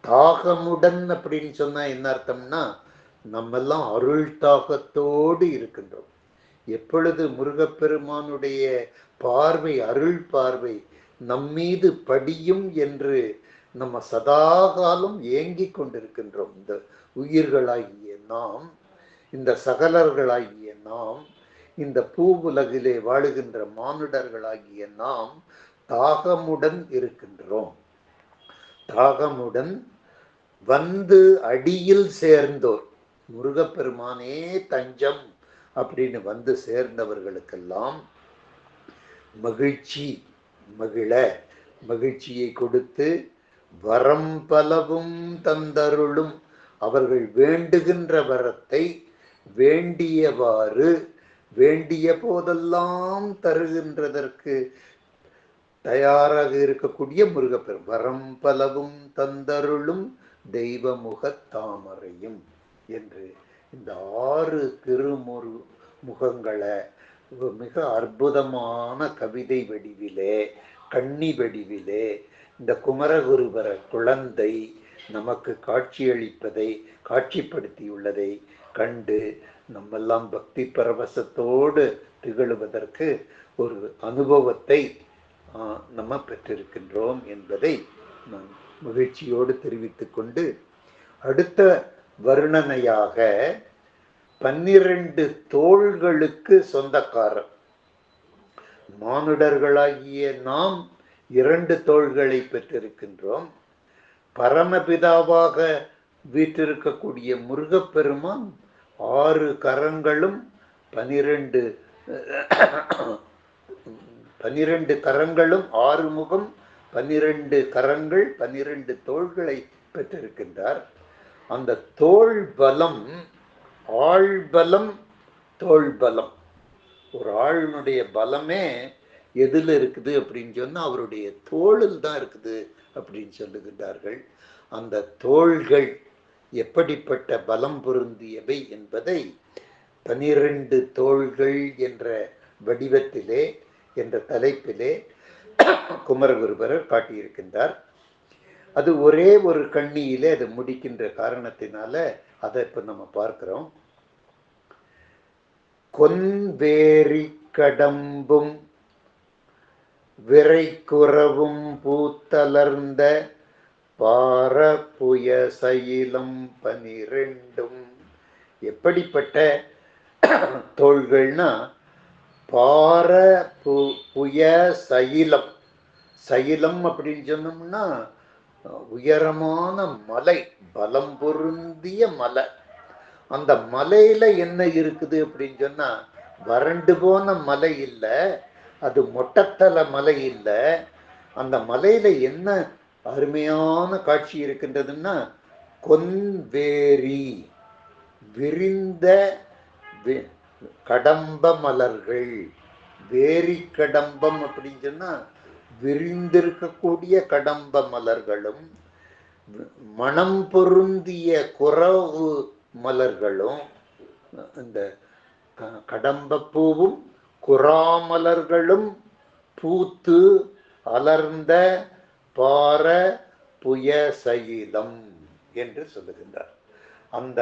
தாகமுடன் அப்படின்னு சொன்னா என்ன அர்த்தம்னா, நம்மெல்லாம் அருள் தாகத்தோடு இருக்கின்றோம். எப்பொழுது முருகப்பெருமானுடைய பார்வை, அருள் பார்வை நம்மீது படியும் என்று நம்ம சதாகாலம் ஏங்கிக் கொண்டிருக்கின்றோம். இந்த உயிர்களாகிய நாம், இந்த சகலர்களாகிய நாம், இந்த பூவுலகிலே வாழுகின்ற மானுடர்களாகிய நாம் தாகமுடன் இருக்கின்றோம். தாகமுடன் வந்து அடியில் சேர்ந்தோர், முருகப்பெருமானே தஞ்சம் அப்படின்னு வந்து சேர்ந்தவர்களுக்கெல்லாம் மகிழ்ச்சி, மகிழ மகிழ்ச்சியை கொடுத்து வரம் பலவும் தந்தருளும், அவர்கள் வேண்டுகின்ற வரத்தை வேண்டியவாறு வேண்டிய போதெல்லாம் தருகின்றதற்கு தயாராக இருக்கக்கூடிய முருகப்பெரும் வரம் பலவும் தந்தருளும் தெய்வமுகத் தாமரையும் என்று இந்த 6 திருமுகங்களை மிக அற்புதமான கவிதை வடிவிலே, கண்ணி வடிவிலே இந்த குமரகுருபர குழந்தை நமக்கு காட்சியளிப்பதை, காட்சிப்படுத்தியுள்ளதை கண்டு நம்மெல்லாம் பக்தி பரவசத்தோடு திகழுவதற்கு ஒரு அனுபவத்தை நம்ம பெற்றிருக்கின்றோம் என்பதை நான் மகிழ்ச்சியோடு தெரிவித்துக் கொண்டு, அடுத்த வர்ணனையாக 12 தோள்களுக்கு சொந்தக்காரர் மானுடர்களாகிய நாம் 2 தோள்களை பெற்றிருக்கின்றோம். பரமபிதாவாக வீற்றிருக்கக்கூடிய முருகப்பெருமான் 6 கரங்களும் 12 கரங்களும் 6 முகம், 12 கரங்கள், 12 தோள்களை பெற்றிருக்கின்றார். அந்த தோள் பலம், ஆள் பலம், தோள் பலம். ஒரு ஆளுடைய பலமே எதில் இருக்குது அப்படின்னு சொன்னா அவருடைய தோளில் தான் இருக்குது அப்படின்னு சொல்லுகின்றார்கள். அந்த தோள்கள் எப்படிப்பட்ட பலம் பொருந்தியவை என்பதை 12 தோள்கள் என்ற வடிவத்திலே, என்ற தலைப்பிலே குமரகுருபரர் காட்டியிருக்கின்றார். அது ஒரே ஒரு கண்ணியிலே அது முடிக்கின்ற காரணத்தினால அதை இப்ப நம்ம பார்க்கிறோம். கொன்வேரி கடம்பும் விரைக்குறவும் பூத்தலர்ந்த பாரபுய சயிலம் 12. எப்படிப்பட்ட தோள்கள்னா, பாரபுய சயிலம். சயிலம் அப்படின்னு சொன்னோம்னா உயரமான மலை, பலம் பொருந்திய மலை. அந்த மலையில என்ன இருக்குது அப்படின்னு சொன்னா, வறண்டு போன மலை இல்லை, அது மொட்டத்தல மலை இல்லை. அந்த மலையில என்ன அருமையான காட்சி இருக்கின்றதுன்னா, கொன்வேரி, விரிந்த கடம்ப மலர்கள். வேரி கடம்பம் அப்படின்னு சொன்னா விரிந்திருக்கக்கூடிய கடம்ப மலர்களும், மனம் பொருந்திய குறவு மலர்களும், இந்த கடம்ப பூவும் குறாமலர்களும் பூத்து அலர்ந்த பார புய சயிலம் என்று சொல்லுகின்றார். அந்த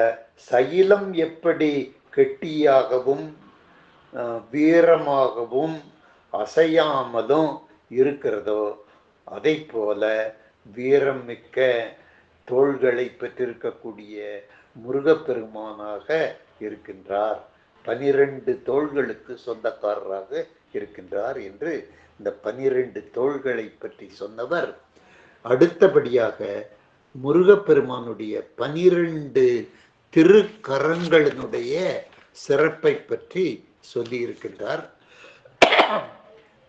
சயிலம் எப்படி கெட்டியாகவும் வீரமாகவும் அசையாமலும் இருக்கிறதோ, அதை போல வீரம் மிக்க தோள்களை பெற்றிருக்கக்கூடிய முருகப்பெருமானாக இருக்கின்றார். 12 தோள்களுக்கு சொந்தக்காரராக இருக்கின்றார் என்று இந்த 12 தோள்களை பற்றி சொன்னவர் அடுத்தபடியாக முருகப்பெருமானுடைய 12 திருக்கரங்களினுடைய சிறப்பை பற்றி சொல்லி இருக்கின்றார்.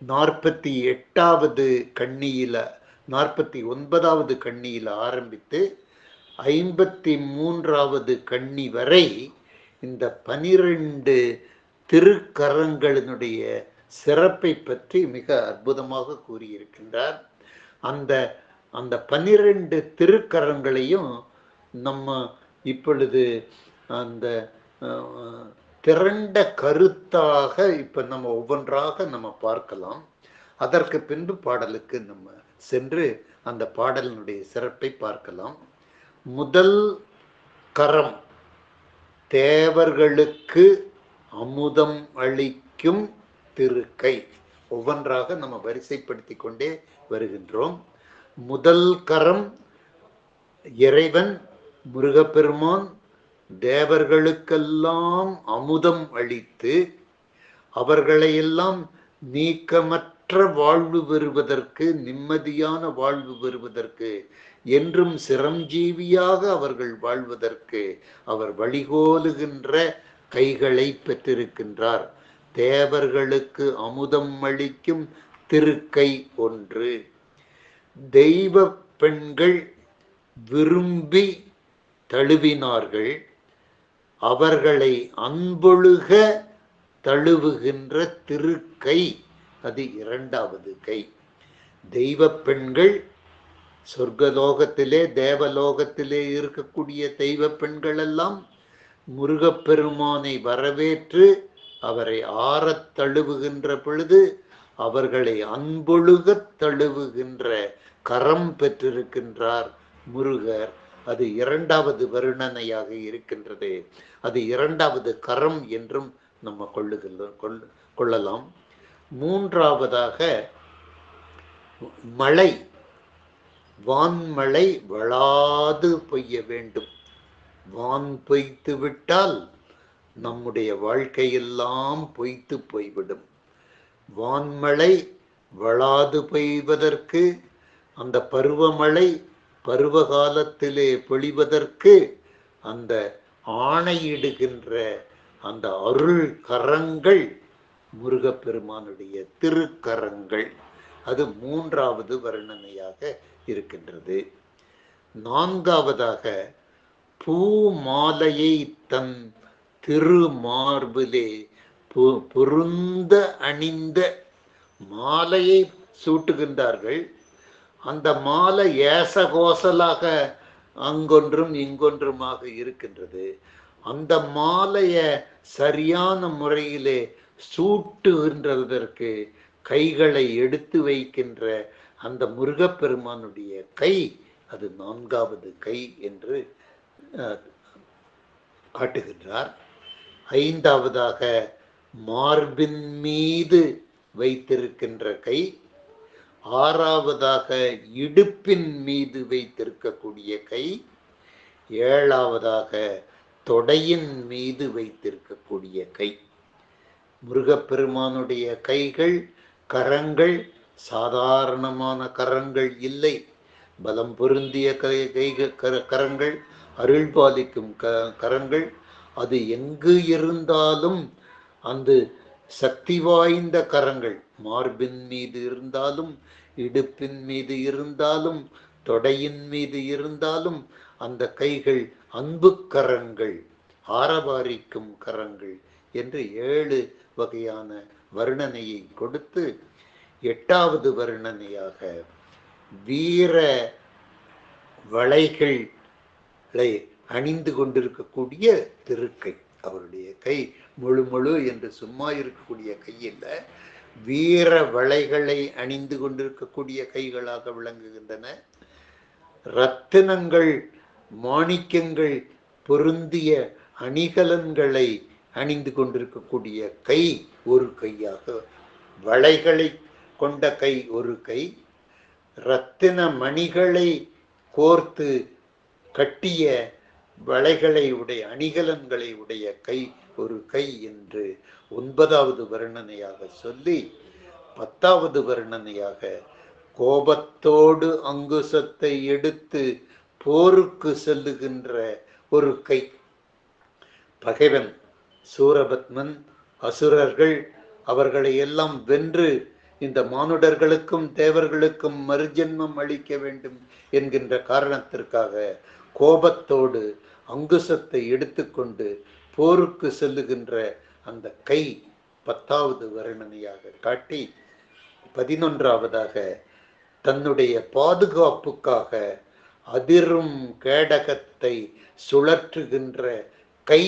48வது கண்ணியில 49வது கண்ணியில ஆரம்பித்து 53வது கண்ணி வரை இந்த 12 திருக்கரங்களினுடைய சிறப்பை பற்றி மிக அற்புதமாக கூறியிருக்கின்றார். அந்த அந்த 12 திருக்கரங்களையும் நம்ம இப்பொழுது அந்த திரண்ட கருத்தாக இப்ப நம்ம ஒவ்வொன்றாக நம்ம பார்க்கலாம். அதற்கு பின்பு பாடலுக்கு நம்ம சென்று அந்த பாடலினுடைய சிறப்பை பார்க்கலாம். முதல் கரம் தேவர்களுக்கு அமுதம் அளிக்கும் திருக்கை. ஒவ்வொன்றாக நம்ம வரிசைப்படுத்தி கொண்டே வருகின்றோம். முதல் கரம் இறைவன் முருகப்பெருமான் தேவர்களுக்கெல்லாம் அமுதம் அளித்து அவர்களையெல்லாம் நீக்கமற்ற வாழ்வு பெறுவதற்கு, நிம்மதியான வாழ்வு பெறுவதற்கு, என்றும் சிரஞ்சீவியாக அவர்கள் வாழ்வதற்கு அவர் வழிகோலுகின்ற கைகளை பெற்றிருக்கின்றார். தேவர்களுக்கு அமுதம் அளிக்கும் திருக்கை ஒன்று. தெய்வ பெண்கள் விரும்பி தழுவினார்கள், அவர்களை அன்பொழுக தழுவுகின்ற திருக்கை, அது 2வது கை. தெய்வ பெண்கள் சொர்க்கலோகத்திலே தேவலோகத்திலே இருக்கக்கூடிய தெய்வ பெண்கள் எல்லாம் முருகப்பெருமானை வரவேற்று அவரை ஆறத் தழுவுகின்ற பொழுது அவர்களை அன்பொழுக தழுவுகின்ற கரம் பெற்றிருக்கின்றார் முருகர். அது 2வது வர்ணனையாக இருக்கின்றது. அது 2வது கரம் என்றும் நம்ம கொள்ளலாம். 3வதாக மழை, வான்மழை வளாது பெய்ய வேண்டும். வான் பொய்த்து விட்டால் நம்முடைய வாழ்க்கையெல்லாம் பொய்த்து போய்விடும். வான்மழை வளாது பெய்வதற்கு, அந்த பருவமழை பருவகாலத்திலே பொழிவதற்கு அந்த ஆணையிடுகின்ற அந்த அருள் கரங்கள் முருகப்பெருமானுடைய திருக்கரங்கள். அது 3வது வர்ணனையாக இருக்கின்றது. 4வதாக பூ மாலையை தன் திருமார்பிலே பொருந்த அணிந்த மாலையை சூட்டுகின்றார்கள். அந்த மாலை ஏசகோசலாக அங்கொன்றும் இங்கொன்றுமாக இருக்கின்றது. அந்த மாலைய சரியான முறையிலே சூட்டுகின்றதற்கு கைகளை எடுத்து வைக்கின்ற அந்த முருகப்பெருமானுடைய கை, அது 4வது கை என்று காட்டுகின்றார். 5வதாக மார்பின் மீது வைத்திருக்கின்ற கை. 6வதாக இடுப்பின் மீது வைத்திருக்கக்கூடிய கை. 7வதாக தொடையின் மீது வைத்திருக்கக்கூடிய கை. முருகப்பெருமானுடைய கைகள், கரங்கள் சாதாரணமான கரங்கள் இல்லை. பலம் பொருந்திய கரங்கள், அருள் பாலிக்கும் கரங்கள். அது எங்கு இருந்தாலும் அந்த சக்தி வாய்ந்த கரங்கள் மார்பின் மீது இருந்தாலும், இடுப்பின் மீது இருந்தாலும், தொடையின் மீது இருந்தாலும் அந்த கைகள் அன்பு கரங்கள், ஆரவாரிக்கும் கரங்கள் என்று 7 வகையான வர்ணனையை கொடுத்து 8வது வர்ணனையாக வீர வளைகளை அணிந்து கொண்டிருக்கக்கூடிய திருக்கை. அவருடைய கை முழு என்று சும்மா இருக்கக்கூடிய கை இல்ல, வீர வளைகளை அணிந்து கொண்டிருக்கக்கூடிய கைகளாக விளங்குகின்றன. ரத்தினங்கள், மாணிக்கங்கள் பொருந்திய அணிகலன்களை அணிந்து கொண்டிருக்கக்கூடிய கை ஒரு கையாக, வளைகளை கொண்ட கை ஒரு கை, ரத்தின மணிகளை கோர்த்து கட்டிய வளைகளை உடைய அணிகலன்களை உடைய கை ஒரு கை என்று 9வது வர்ணனையாக சொல்லி 10வது வர்ணனையாக கோபத்தோடு அங்குசத்தை எடுத்து போருக்கு செல்லுகின்ற ஒரு கை. பகைவன் சூரபத்மன், அசுரர்கள் அவர்களை எல்லாம் வென்று இந்த மானுடர்களுக்கும் தேவர்களுக்கும் மறுஜென்மம் அளிக்க வேண்டும் என்கின்ற காரணத்திற்காக கோபத்தோடு அங்குசத்தை எடுத்துக்கொண்டு போருக்கு செல்லுகின்ற அந்த கை 10வது வர்ணனையாக காட்டி, 11வதாக தன்னுடைய பாதுகாப்புக்காக அதிரும் கேடகத்தை சுழற்றுகின்ற கை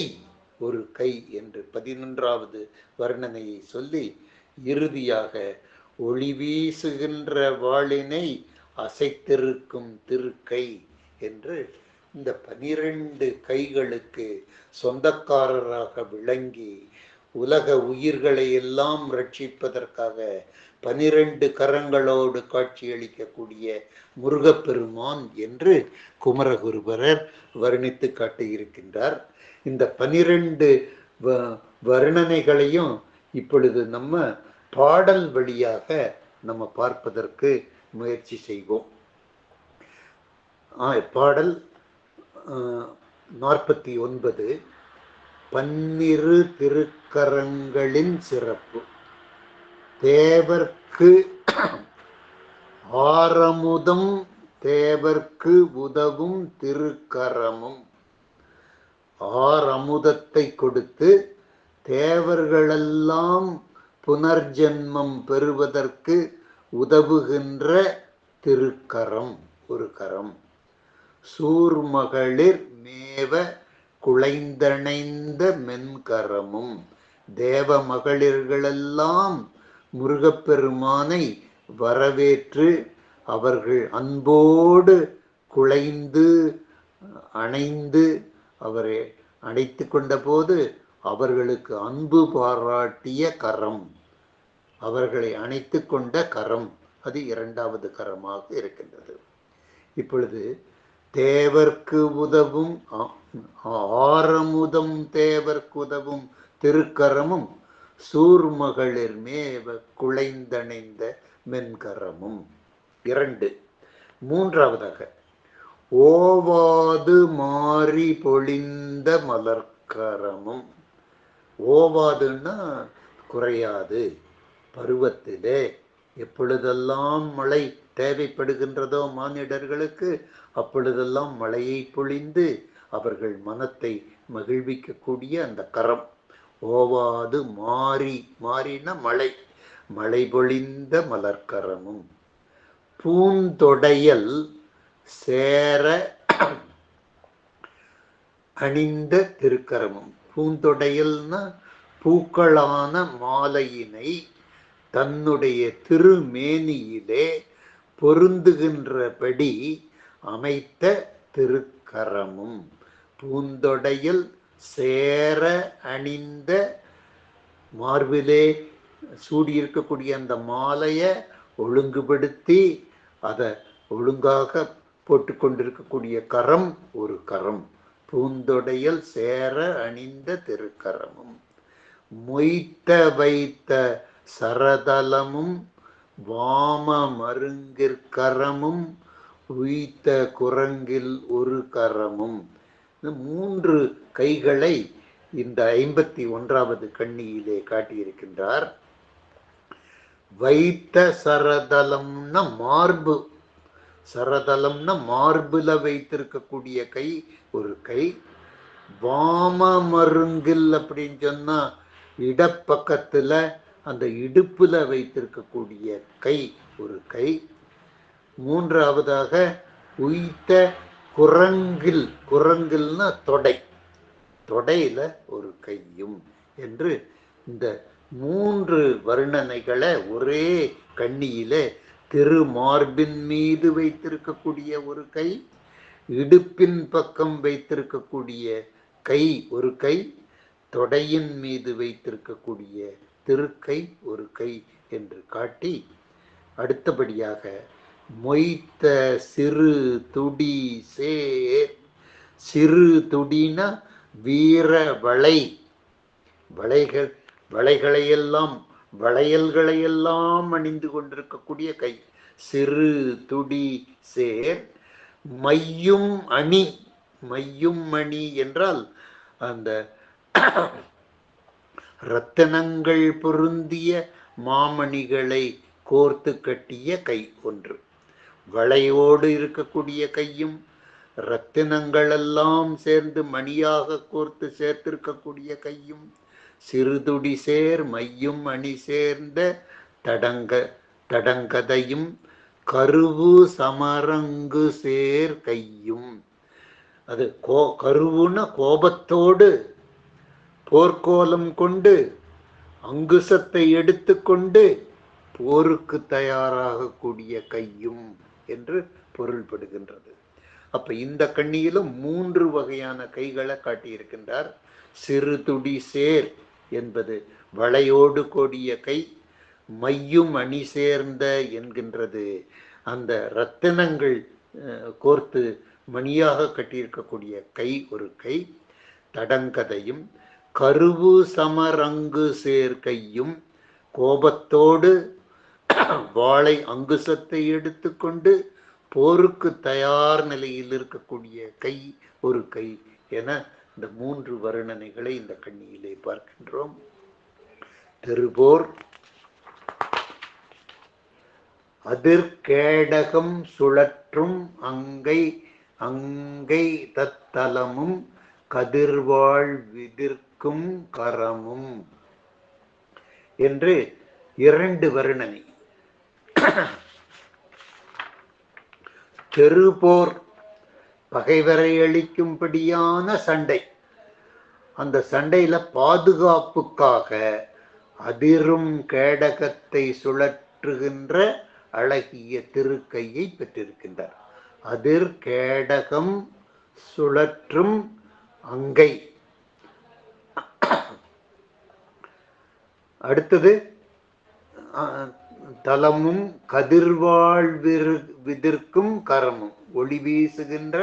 ஒரு கை என்று 11வது வர்ணனையை சொல்லி, இறுதியாக ஒளி வீசுகின்ற வாளினை அசைத்திருக்கும் திருக்கை என்று இந்த 12 கைகளுக்கு சொந்தக்காரராக விளங்கி உலக உயிர்களை எல்லாம் ரட்சிப்பதற்காக 12 கரங்களோடு காட்சியளிக்கக்கூடிய முருகப்பெருமான் என்று குமரகுருபரர் வர்ணித்து காட்டியிருக்கின்றார். இந்த 12 வர்ணனைகளையும் இப்பொழுது நம்ம பாடல் வழியாக நம்ம பார்ப்பதற்கு முயற்சி செய்வோம். பாடல் 49 12 திருக்கரங்களின் சிறப்பு. தேவர்க்கு ஆரமுதம் தேவர்க்கு உதவும் திருக்கரமும். ஆரமுதத்தை கொடுத்து தேவர்களெல்லாம் புனர்ஜென்மம் பெறுவதற்கு உதவுகின்ற திருக்கரம் ஒரு கரம். சூர்மகளிர் மேவ குளைந்தணைந்த மென்கரமும். தேவ மகளிர்களெல்லாம் முருகப்பெருமானை வரவேற்று அவர்கள் அன்போடு குழைந்து அணைந்து அவரை அணைத்து கொண்ட போது அவர்களுக்கு அன்பு பாராட்டிய கரம், அவர்களை அணைத்து கொண்ட கரம், அது 2வது கரமாக இருக்கின்றது. இப்பொழுது தேவர்க்கு உதவும் ஆரமுதம் தேவர்க்கு உதவும் திருக்கரமும் சூர்மகளிர் மேவ குளைந்தணைந்த மென்கரமும் 2. 3வதாக ஓவாது மாறி பொழிந்த மலர்கரமும். ஓவாதுன்னா குறையாது. பருவத்திலே எப்பொழுதெல்லாம் மழை தேவைப்படுகின்றதோ மானிடர்களுக்கு அப்பொழுதெல்லாம் மழையை பொழிந்து அவர்கள் மனத்தை மகிழ்விக்கக்கூடிய அந்த கரம். ஓவாது மாறி, மாறின மழை, மழை பொழிந்த மலர்கரமும். பூந்தொடையல் சேர அணிந்த திருக்கரமும். பூந்தொடையல்னா பூக்களான மாலையினை தன்னுடைய திருமேனியிலே பொருந்துகின்றபடி அமைத்த திருக்கரமும். பூந்தொடையல் சேர அணிந்த, மார்பிலே சூடியிருக்கக்கூடிய அந்த மாலையை ஒழுங்குபடுத்தி அதை ஒழுங்காக போட்டுக்கொண்டிருக்கக்கூடிய கரம் ஒரு கரம். பூந்தொடையல் சேர அணிந்த திருக்கரமும். மொய்த்த வைத்த சரதலமும் வாம மருங்கிற்கரமும் உய்த்த குரங்கில் ஒரு கரமும். இந்த 3 கைகளை இந்த 51வது கண்ணியிலே காட்டியிருக்கின்றார். வைத்த சரதலம்னா மார்பு, சரதலம்னா மார்புல வைத்திருக்கக்கூடிய கை ஒரு கை. வாம மருங்கில் அப்படின்னு சொன்னா இடப்பக்கத்துல அந்த இடுப்புல வைத்திருக்கக்கூடிய கை ஒரு கை. 3வதாக உய்த்த குரங்கில், குரங்கில்னா தொடை, தொடையில ஒரு கையும் என்று இந்த 3 வர்ணனைகளை ஒரே கண்ணியிலே திருமார்பின் மீது வைத்திருக்கக்கூடிய ஒரு கை, இடுப்பின் பக்கம் வைத்திருக்கக்கூடிய கை ஒரு கை, தொடையின் மீது வைத்திருக்கக்கூடிய திருக்கை ஒரு கை என்று காட்டி, அடுத்தபடியாக மொய்த்த சிறு துடி சேர். சிறு துடினா வீர வளை, வளைகள், வளைகளையெல்லாம் வளையல்களையெல்லாம் அணிந்து கொண்டிருக்கக்கூடிய கை. சிறு துடி சேர். மையும் அணி, மையும் அணி என்றால் அந்த ரத்தனங்கள் பொருந்திய மாமணிகளை கோர்த்து கட்டிய கை ஒன்று, வளையோடு இருக்கக்கூடிய கையும், இரத்தினங்களெல்லாம் சேர்ந்து மணியாக கோர்த்து சேர்த்திருக்கக்கூடிய கையும், சிறுதுடி சேர் மையும் அணி சேர்ந்த தடங்கதையும், கருவு சமரங்கு சேர் கையும். அது கருவுன கோபத்தோடு போர்க்கோலம் கொண்டு அங்குசத்தை எடுத்துக்கொண்டு போருக்கு தயாராகக்கூடிய கையும் என்று பொருள்படுகின்றது. அப்ப இந்த கண்ணியிலும் 3 வகையான கைகளை காட்டியிருக்கின்றார். சிறுதுடி சேர் என்பது வளையோடு கூடிய கை, மையும் அணி சேர்ந்த என்கின்றது அந்த இரத்தினங்கள் கோர்த்து மணியாக கட்டியிருக்கக்கூடிய கை ஒரு கை, தடங்கதையும், கருவு சமரங்கு சேர்க்கையும், கோபத்தோடு வாளை அங்குசத்தை எடுத்துக்கொண்டு போருக்கு தயார் நிலையில் இருக்கக்கூடிய கை ஒரு கை என இந்த 3 வர்ணனைகளை இந்த கண்ணியிலே பார்க்கின்றோம். திருபோர் அதிர்கேடகம் சுழற்றும் அங்கை அங்கை தத்தலமும் கதிர்வாழ் விதிர்க்கும் கரமும் என்று 2 வர்ணனை. தெருபோர் பகைவரை அளிக்கும்படியான சண்டை. அந்த சண்டையில பாதுகாப்புக்காக அதிரும் கேடகத்தை சுழற்றுகின்ற அழகிய திருக்கையை பெற்றிருக்கின்றார். அதிர் கேடகம் சுழற்றும் அங்கை. அடுத்தது தலமும் கதிர்வாழ் விதிர்க்கும் கரமும், ஒளி வீசுகின்ற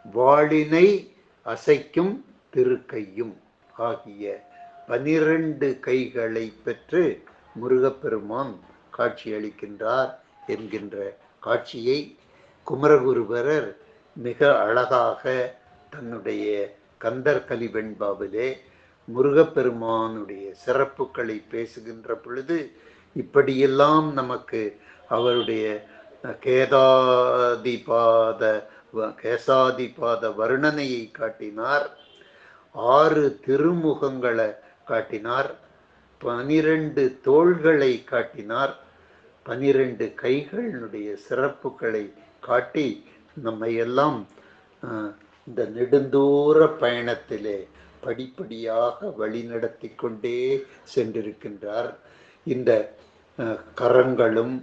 வாளினை அசைக்கும் திருக்கையும் ஆகிய 12 கைகளை பெற்று முருகப்பெருமான் காட்சியளிக்கின்றார் என்கின்ற காட்சியை குமரகுருபரர் மிக அழகாக தன்னுடைய கந்தர் கலிவெண்பாவிலே முருகப்பெருமானுடைய சிறப்புகளை பேசுகின்ற பொழுது இப்படியெல்லாம் நமக்கு அவருடைய கேசாதிபாத வர்ணனையை காட்டினார். 6 திருமுகங்களை காட்டினார், 12 தோள்களை காட்டினார், 12 கைகளுடைய சிறப்புகளை காட்டி நம்மை எல்லாம் இந்த நெடுந்தூர பயணத்திலே படிப்படியாக வழிநடத்தி கொண்டே சென்றிருக்கின்றார். இந்த கரங்களும்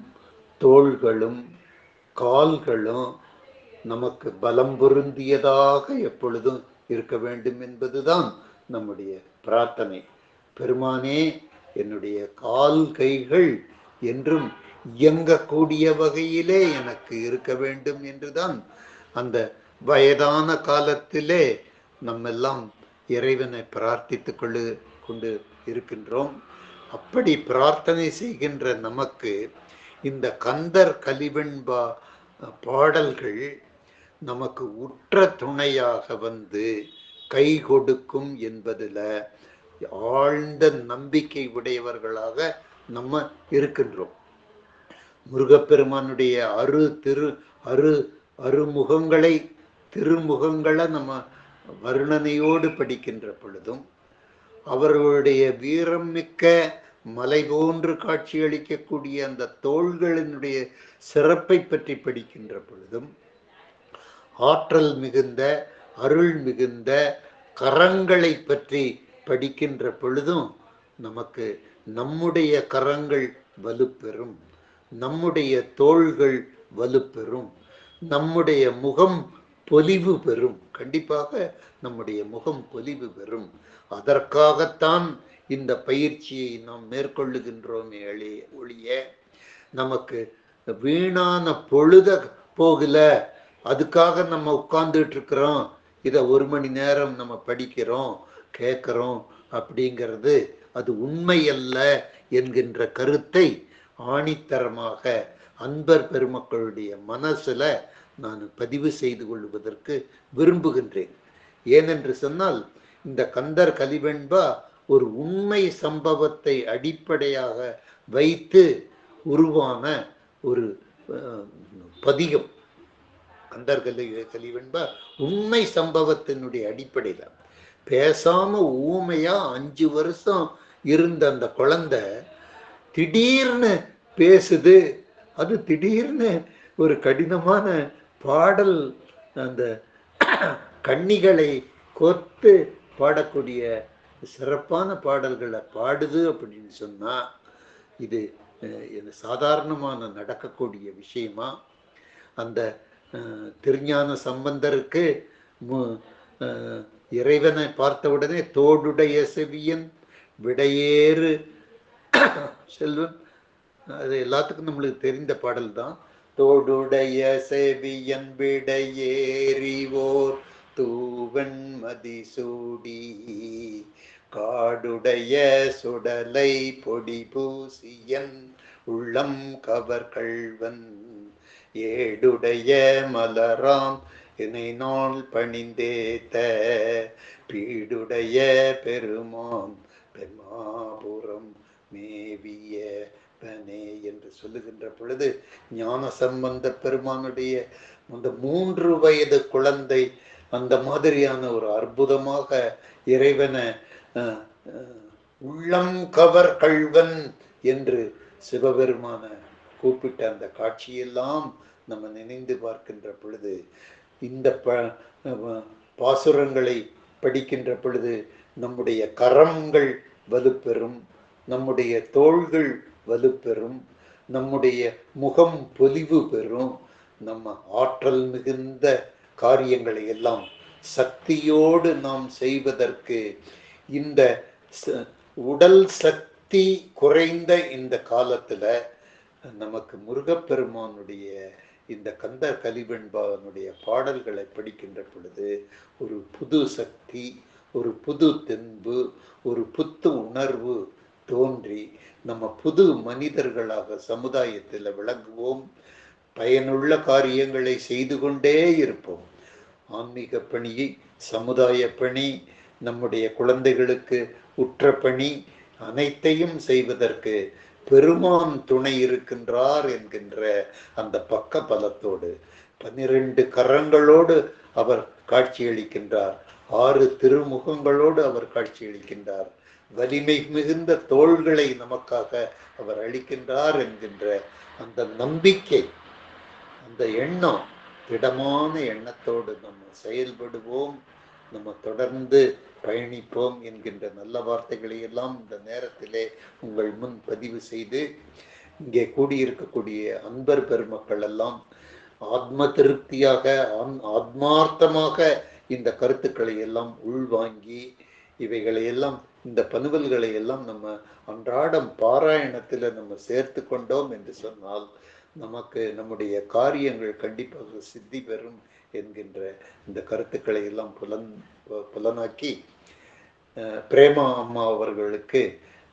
தோள்களும் கால்களும் நமக்கு பலம் பொருந்தியதாக எப்பொழுதும் இருக்க வேண்டும் என்பதுதான் நம்முடைய பிரார்த்தனை. பெருமானே, என்னுடைய கால் கைகள் என்றும் இயங்கக்கூடிய வகையிலே எனக்கு இருக்க வேண்டும் என்றுதான் அந்த வயதான காலத்திலே நம்மெல்லாம் இறைவனை பிரார்த்தித்து கொண்டு இருக்கின்றோம். அப்படி பிரார்த்தனை செய்கின்ற நமக்கு இந்த கந்தர் கலிவெண்பா பாடல்கள் நமக்கு உற்ற துணையாக வந்து கை கொடுக்கும் என்பதில் ஆழ்ந்த நம்பிக்கை உடையவர்களாக நம்ம இருக்கின்றோம். முருகப்பெருமானுடைய திருமுகங்களை நம்ம வர்ணனையோடு படிக்கின்ற பொழுதும், அவர்களுடைய வீரம் மிக்க மலை போன்று காட்சியளிக்கக்கூடிய அந்த தோள்களினுடைய சிறப்பை பற்றி படிக்கின்ற பொழுதும், ஆற்றல் மிகுந்த அருள் மிகுந்த கரங்களை பற்றி படிக்கின்ற பொழுதும் நமக்கு நம்முடைய கரங்கள் வலுப்பெறும், நம்முடைய தோள்கள் வலுப்பெறும், நம்முடைய முகம் பொலிவு பெறும். கண்டிப்பாக நம்முடைய முகம் பொலிவு பெறும். அதற்காகத்தான் இந்த பயிற்சியை நாம் மேற்கொள்ளுகின்றோமே ஒழிய நமக்கு வீணான பொழுத போகல, அதுக்காக நம்ம உட்கார்ந்துட்டு இருக்கிறோம், இதை 1 மணி நேரம் நம்ம படிக்கிறோம் கேட்கிறோம் அப்படிங்கிறது அது உண்மை அல்ல என்கின்ற கருத்தை ஆணித்தரமாக அன்பர் பெருமக்களுடைய மனசுல நான் பதிவு செய்து கொள்வதற்கு விரும்புகின்றேன். ஏனென்று சொன்னால், இந்த கந்தர் கலிவெண்பா ஒரு உண்மை சம்பவத்தை அடிப்படையாக வைத்து உருவான ஒரு பதிகம். கந்தர் கலிவெண்ப உண்மை சம்பவத்தினுடைய அடிப்படையில பேசாம ஊமையா 5 வருஷம் இருந்த அந்த குழந்தை திடீர்னு பேசுது. அது திடீர்னு ஒரு கடினமான பாடல், அந்த கன்னிகளை கோர்த்து பாடக்கூடிய சிறப்பான பாடல்களை பாடுது அப்படின்னு சொன்னா இது சாதாரணமான நடக்கக்கூடிய விஷயமா? அந்த திருஞான சம்பந்தருக்கு இறைவனை பார்த்தவுடனே தோடுடைய செவியன் விடையேறு செல்வன், அது எல்லாத்துக்கும் நம்மளுக்கு தெரிந்த பாடல் தான். தோடுடைய செவியன் விடையேறிவோர் தூவன் மதிசூடி காடுடைய சுடலை பொடி பூசியன் உள்ளம் கவர் கள்வன் ஏடுடைய மலராம் என்னை நாள் பணிந்தேத்த பீடுடைய பெருமான் பெருமாபுரம் மேவிய பனே என்று சொல்லுகின்ற பொழுது ஞான சம்பந்த பெருமானுடைய அந்த 3 வயது குழந்தை அந்த மாதிரியான ஒரு அற்புதமாக இறைவனை உள்ளம் கவர் கள்வன் என்று சிவபெருமான கூப்பிட்ட அந்த காட்சியெல்லாம் நம்ம நினைந்து பார்க்கின்ற பொழுது, இந்த பாசுரங்களை படிக்கின்ற பொழுது நம்முடைய கரங்கள் வலுப்பெறும், நம்முடைய தோள்கள் வலுப்பெறும், நம்முடைய முகம் பொலிவு பெறும். நம்ம ஆற்றல் மிகுந்த காரியங்களை எல்லாம் சக்தியோடு நாம் செய்வதற்கு இந்த உடல் சக்தி குறைந்த இந்த காலத்துல நமக்கு முருகப்பெருமானுடைய இந்த கந்தர் கலிவெண்பானுடைய பாடல்களை படிக்கின்ற பொழுது ஒரு புது சக்தி, ஒரு புது தென்பு, ஒரு புத்து உணர்வு தோன்றி நம்ம புது மனிதர்களாக சமுதாயத்தில் விளங்குவோம். பயனுள்ள காரியங்களை செய்து கொண்டே இருப்போம். ஆன்மீக பணி, சமுதாய பணி, நம்முடைய குழந்தைகளுக்கு உற்ற பணி அனைத்தையும் செய்வதற்கு பெருமான் துணை இருக்கின்றார் என்கின்ற அந்த பக்க பலத்தோடு 12 கரங்களோடு அவர் காட்சியளிக்கின்றார், 6 திருமுகங்களோடு அவர் காட்சியளிக்கின்றார், வலிமை மிகுந்த தோள்களை நமக்காக அவர் அளிக்கின்றார் என்கின்ற அந்த நம்பிக்கை, அந்த எண்ணம், திடமான எண்ணத்தோடு நம்ம செயல்படுவோம், நம்ம தொடர்ந்து பயணிப்போம் என்கின்ற நல்ல வார்த்தைகளை எல்லாம் இந்த நேரத்திலே உங்கள் முன் பதிவு செய்து, இங்கே கூடியிருக்கக்கூடிய அன்பர் பெருமக்கள் எல்லாம் ஆத்ம திருப்தியாக ஆத்மார்த்தமாக இந்த கருத்துக்களை எல்லாம் உள்வாங்கி இவைகளை எல்லாம், இந்த பனுவல்களை எல்லாம் நம்ம அன்றாடம் பாராயணத்தில் நம்ம சேர்த்து கொண்டோம் என்று சொன்னால் நமக்கு நம்முடைய காரியங்கள் கண்டிப்பாக சித்தி பெறும் என்கின்ற இந்த கருத்துக்களை எல்லாம் புலனாக்கி பிரேமா அம்மா அவர்களுக்கு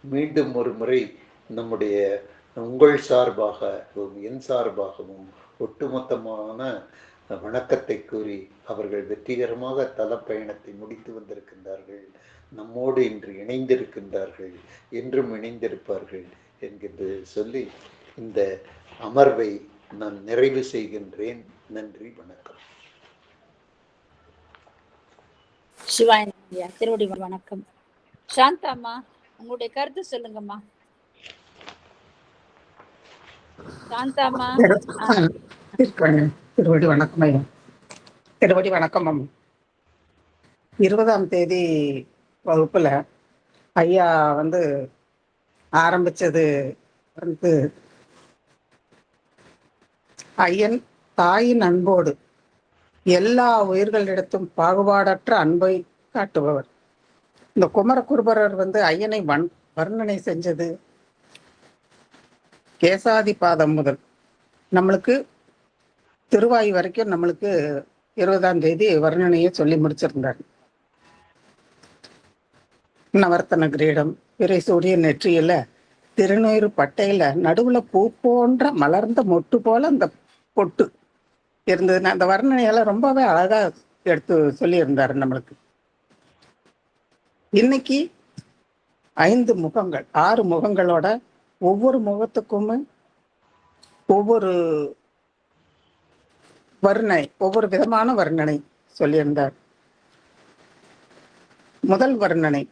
மீண்டும் ஒரு முறை நம்முடைய உங்கள் சார்பாகவும் என் சார்பாகவும் ஒட்டுமொத்தமான வணக்கத்தை கூறி அவர்கள் வெற்றிகரமாக தலப்பயணத்தை முடித்து வந்திருக்கின்றார்கள். நம்மோடு இன்று இணைந்திருக்கின்றார்கள், என்றும் இணைந்திருப்பார்கள் என்கின்ற சொல்லி இந்த அமர்வை நான் நிறைவு செய்கின்றேன். நன்றி, வணக்கம். சிவாய திருவடி வணக்கம். சாந்தாம்மா, உங்களுடைய கருத்து சொல்லுங்கம்மா. சாந்தாம்மா. திருவடி வணக்கம் ஐயா. திருவடி வணக்கம் அம்மா. 20ஆம் தேதி வகுப்புல ஐயா ஆரம்பிச்சது ஐயன் தாயின் அன்போடு எல்லா உயிர்களிடத்தும் பாகுபாடற்ற அன்பை காட்டுபவர். இந்த குமரகுருபரர் ஐயனை வர்ணனை செஞ்சது கேசாதி பாதம் முதல் நம்மளுக்கு திருவாய் வரைக்கும் நம்மளுக்கு 20ஆம் தேதி வர்ணனையை சொல்லி முடிச்சிருந்தார். நவர்த்தன கிரீடம், பிறை சூடிய நெற்றியில திருநீறு பட்டையில நடுவுல பூ போன்ற மலர்ந்த மொட்டு போல அந்த பொட்டு இருந்ததுன்னா அந்த வர்ணனையெல்லாம் ரொம்பவே அழகா எடுத்து சொல்லியிருந்தாரு நம்மளுக்கு. இன்னைக்கு 5 முகங்கள் 6 முகங்களோட ஒவ்வொரு முகத்துக்கும் ஒவ்வொரு வர்ணனை, ஒவ்வொரு விதமான வர்ணனை சொல்லியிருந்தார். முதல் வர்ணனை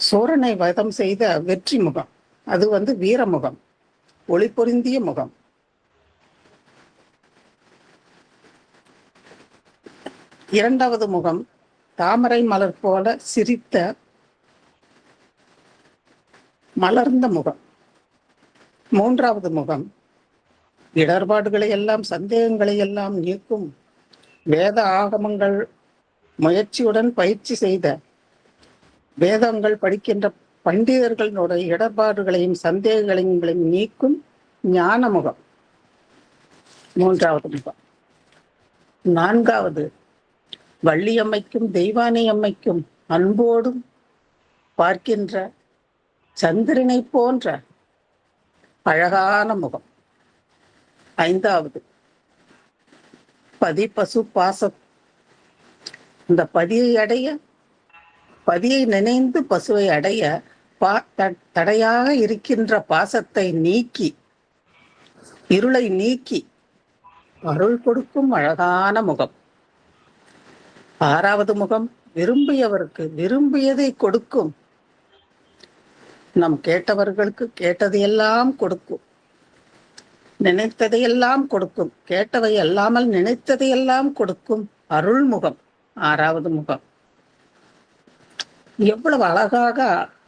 சோரனை வதம் செய்த வெற்றி முகம், அது வீரமுகம், ஒளி பொருந்திய முகம். இரண்டாவது முகம் தாமரை மலர் போல சிரித்த மலர்ந்த முகம். மூன்றாவது முகம் இடர்பாடுகளை எல்லாம், சந்தேகங்களை எல்லாம் நீக்கும் வேத ஆகமங்கள் முயற்சியுடன் பயிற்சி செய்த வேதங்கள் படிக்கின்ற பண்டிதர்களுடைய இடர்பாடுகளையும் சந்தேகங்களையும் நீக்கும் ஞான முகம் மூன்றாவது முகம். நான்காவது வள்ளியம்மைக்கும் தெய்வானை அம்மைக்கும் அன்போடும் பார்க்கின்ற சந்திரனை போன்ற அழகான முகம். ஐந்தாவது பதி பசு பாசம், இந்த பதியை அடைய, பதியை நினைந்து பசுவை அடைய தடையாக இருக்கின்ற பாசத்தை நீக்கி, இருளை நீக்கி அருள் கொடுக்கும் அழகான முகம். ஆறாவது முகம் விரும்பியவருக்கு விரும்பியதை கொடுக்கும், நம் கேட்டவர்களுக்கு கேட்டதையெல்லாம் கொடுக்கும், நினைத்ததையெல்லாம் கொடுக்கும், கேட்டவை அல்லாமல் நினைத்ததையெல்லாம் கொடுக்கும் அருள்முகம் ஆறாவது முகம். எவ்வளவு அழகாக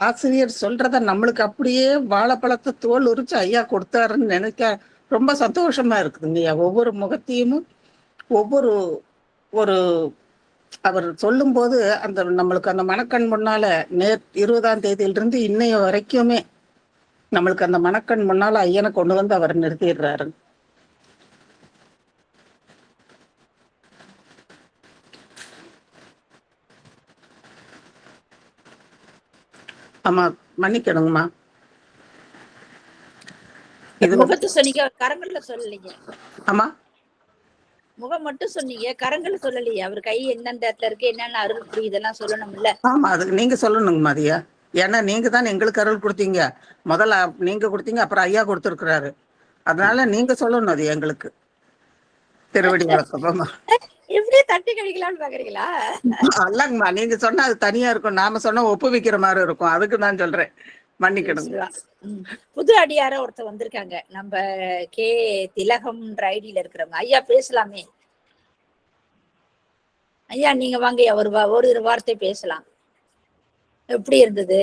ஆசிரியர் சொல்றத நம்மளுக்கு அப்படியே வாழைப்பழத்தை தோல் உரிச்சு ஐயா கொடுத்தாருன்னு நினைக்க ரொம்ப சந்தோஷமா இருக்குதுங்க. ஒவ்வொரு முகத்தையும் ஒவ்வொரு ஒரு அவர் சொல்லும் போது அந்த நம்மளுக்கு அந்த மனக்கண் முன்னால 20ஆம் தேதியிலிருந்து இன்னைய வரைக்குமே நம்மளுக்கு அந்த மனக்கண் முன்னால ஐயனை கொண்டு வந்து அவர் நிறுத்திடுறாரு. ஆமா, மன்னிக்கணுங்கம்மா. இது முகத்தை சொன்னீங்க, கரங்கள்ல சொல்லலைங்க. ஆமா, முகம் மட்டும் சொன்னீங்க, கரங்கள் சொல்லலையே. அவர் கை எந்தெந்த இடத்துல இருக்கு, என்னென்ன அருள் புரியுது, இதெல்லாம் சொல்லணும்ல. ஆமா, அதுக்கு நீங்க சொல்லணுங்க மதியா. ஏன்னா நீங்க தான் எங்களுக்கு அருள் கொடுத்தீங்க. முதல்ல நீங்க கொடுத்தீங்க, அப்புறம் ஐயா கொடுத்துருக்கிறாரு. அதனால நீங்க சொல்லணும் அது எங்களுக்கு. திருவடி வணக்கம். இப்படியே தட்டி கழிக்கலாம்னு பாக்குறீங்களா? அல்லங்கம்மா, நீங்க சொன்னா அது தனியா இருக்கும், நாம சொன்னா ஒப்பு வைக்கிற மாதிரி இருக்கும். அதுக்கு நான் சொல்றேன், மன்னிக்கணும். புது அடியார ஒருத்தர் வந்திருக்காங்க, நம்ம கே திலகம்ன்ற ஐடியில இருக்கிறவங்க. ஐயா பேசலாமே? ஐயா நீங்க வாங்க, ஒரு வார்த்தை பேசலாம். எப்படி இருந்தது?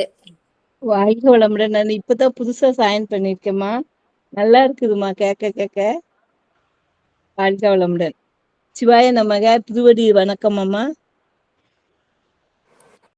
வாழ்க வளமுடன். நான் இப்பதான் புதுசா சாயின் பண்ணிருக்கேம்மா. நல்லா இருக்குதுமா கேட்க கேட்க. வாழ்க வளமுடன். சிவாய நமக. திருவடி வணக்கம் அம்மா.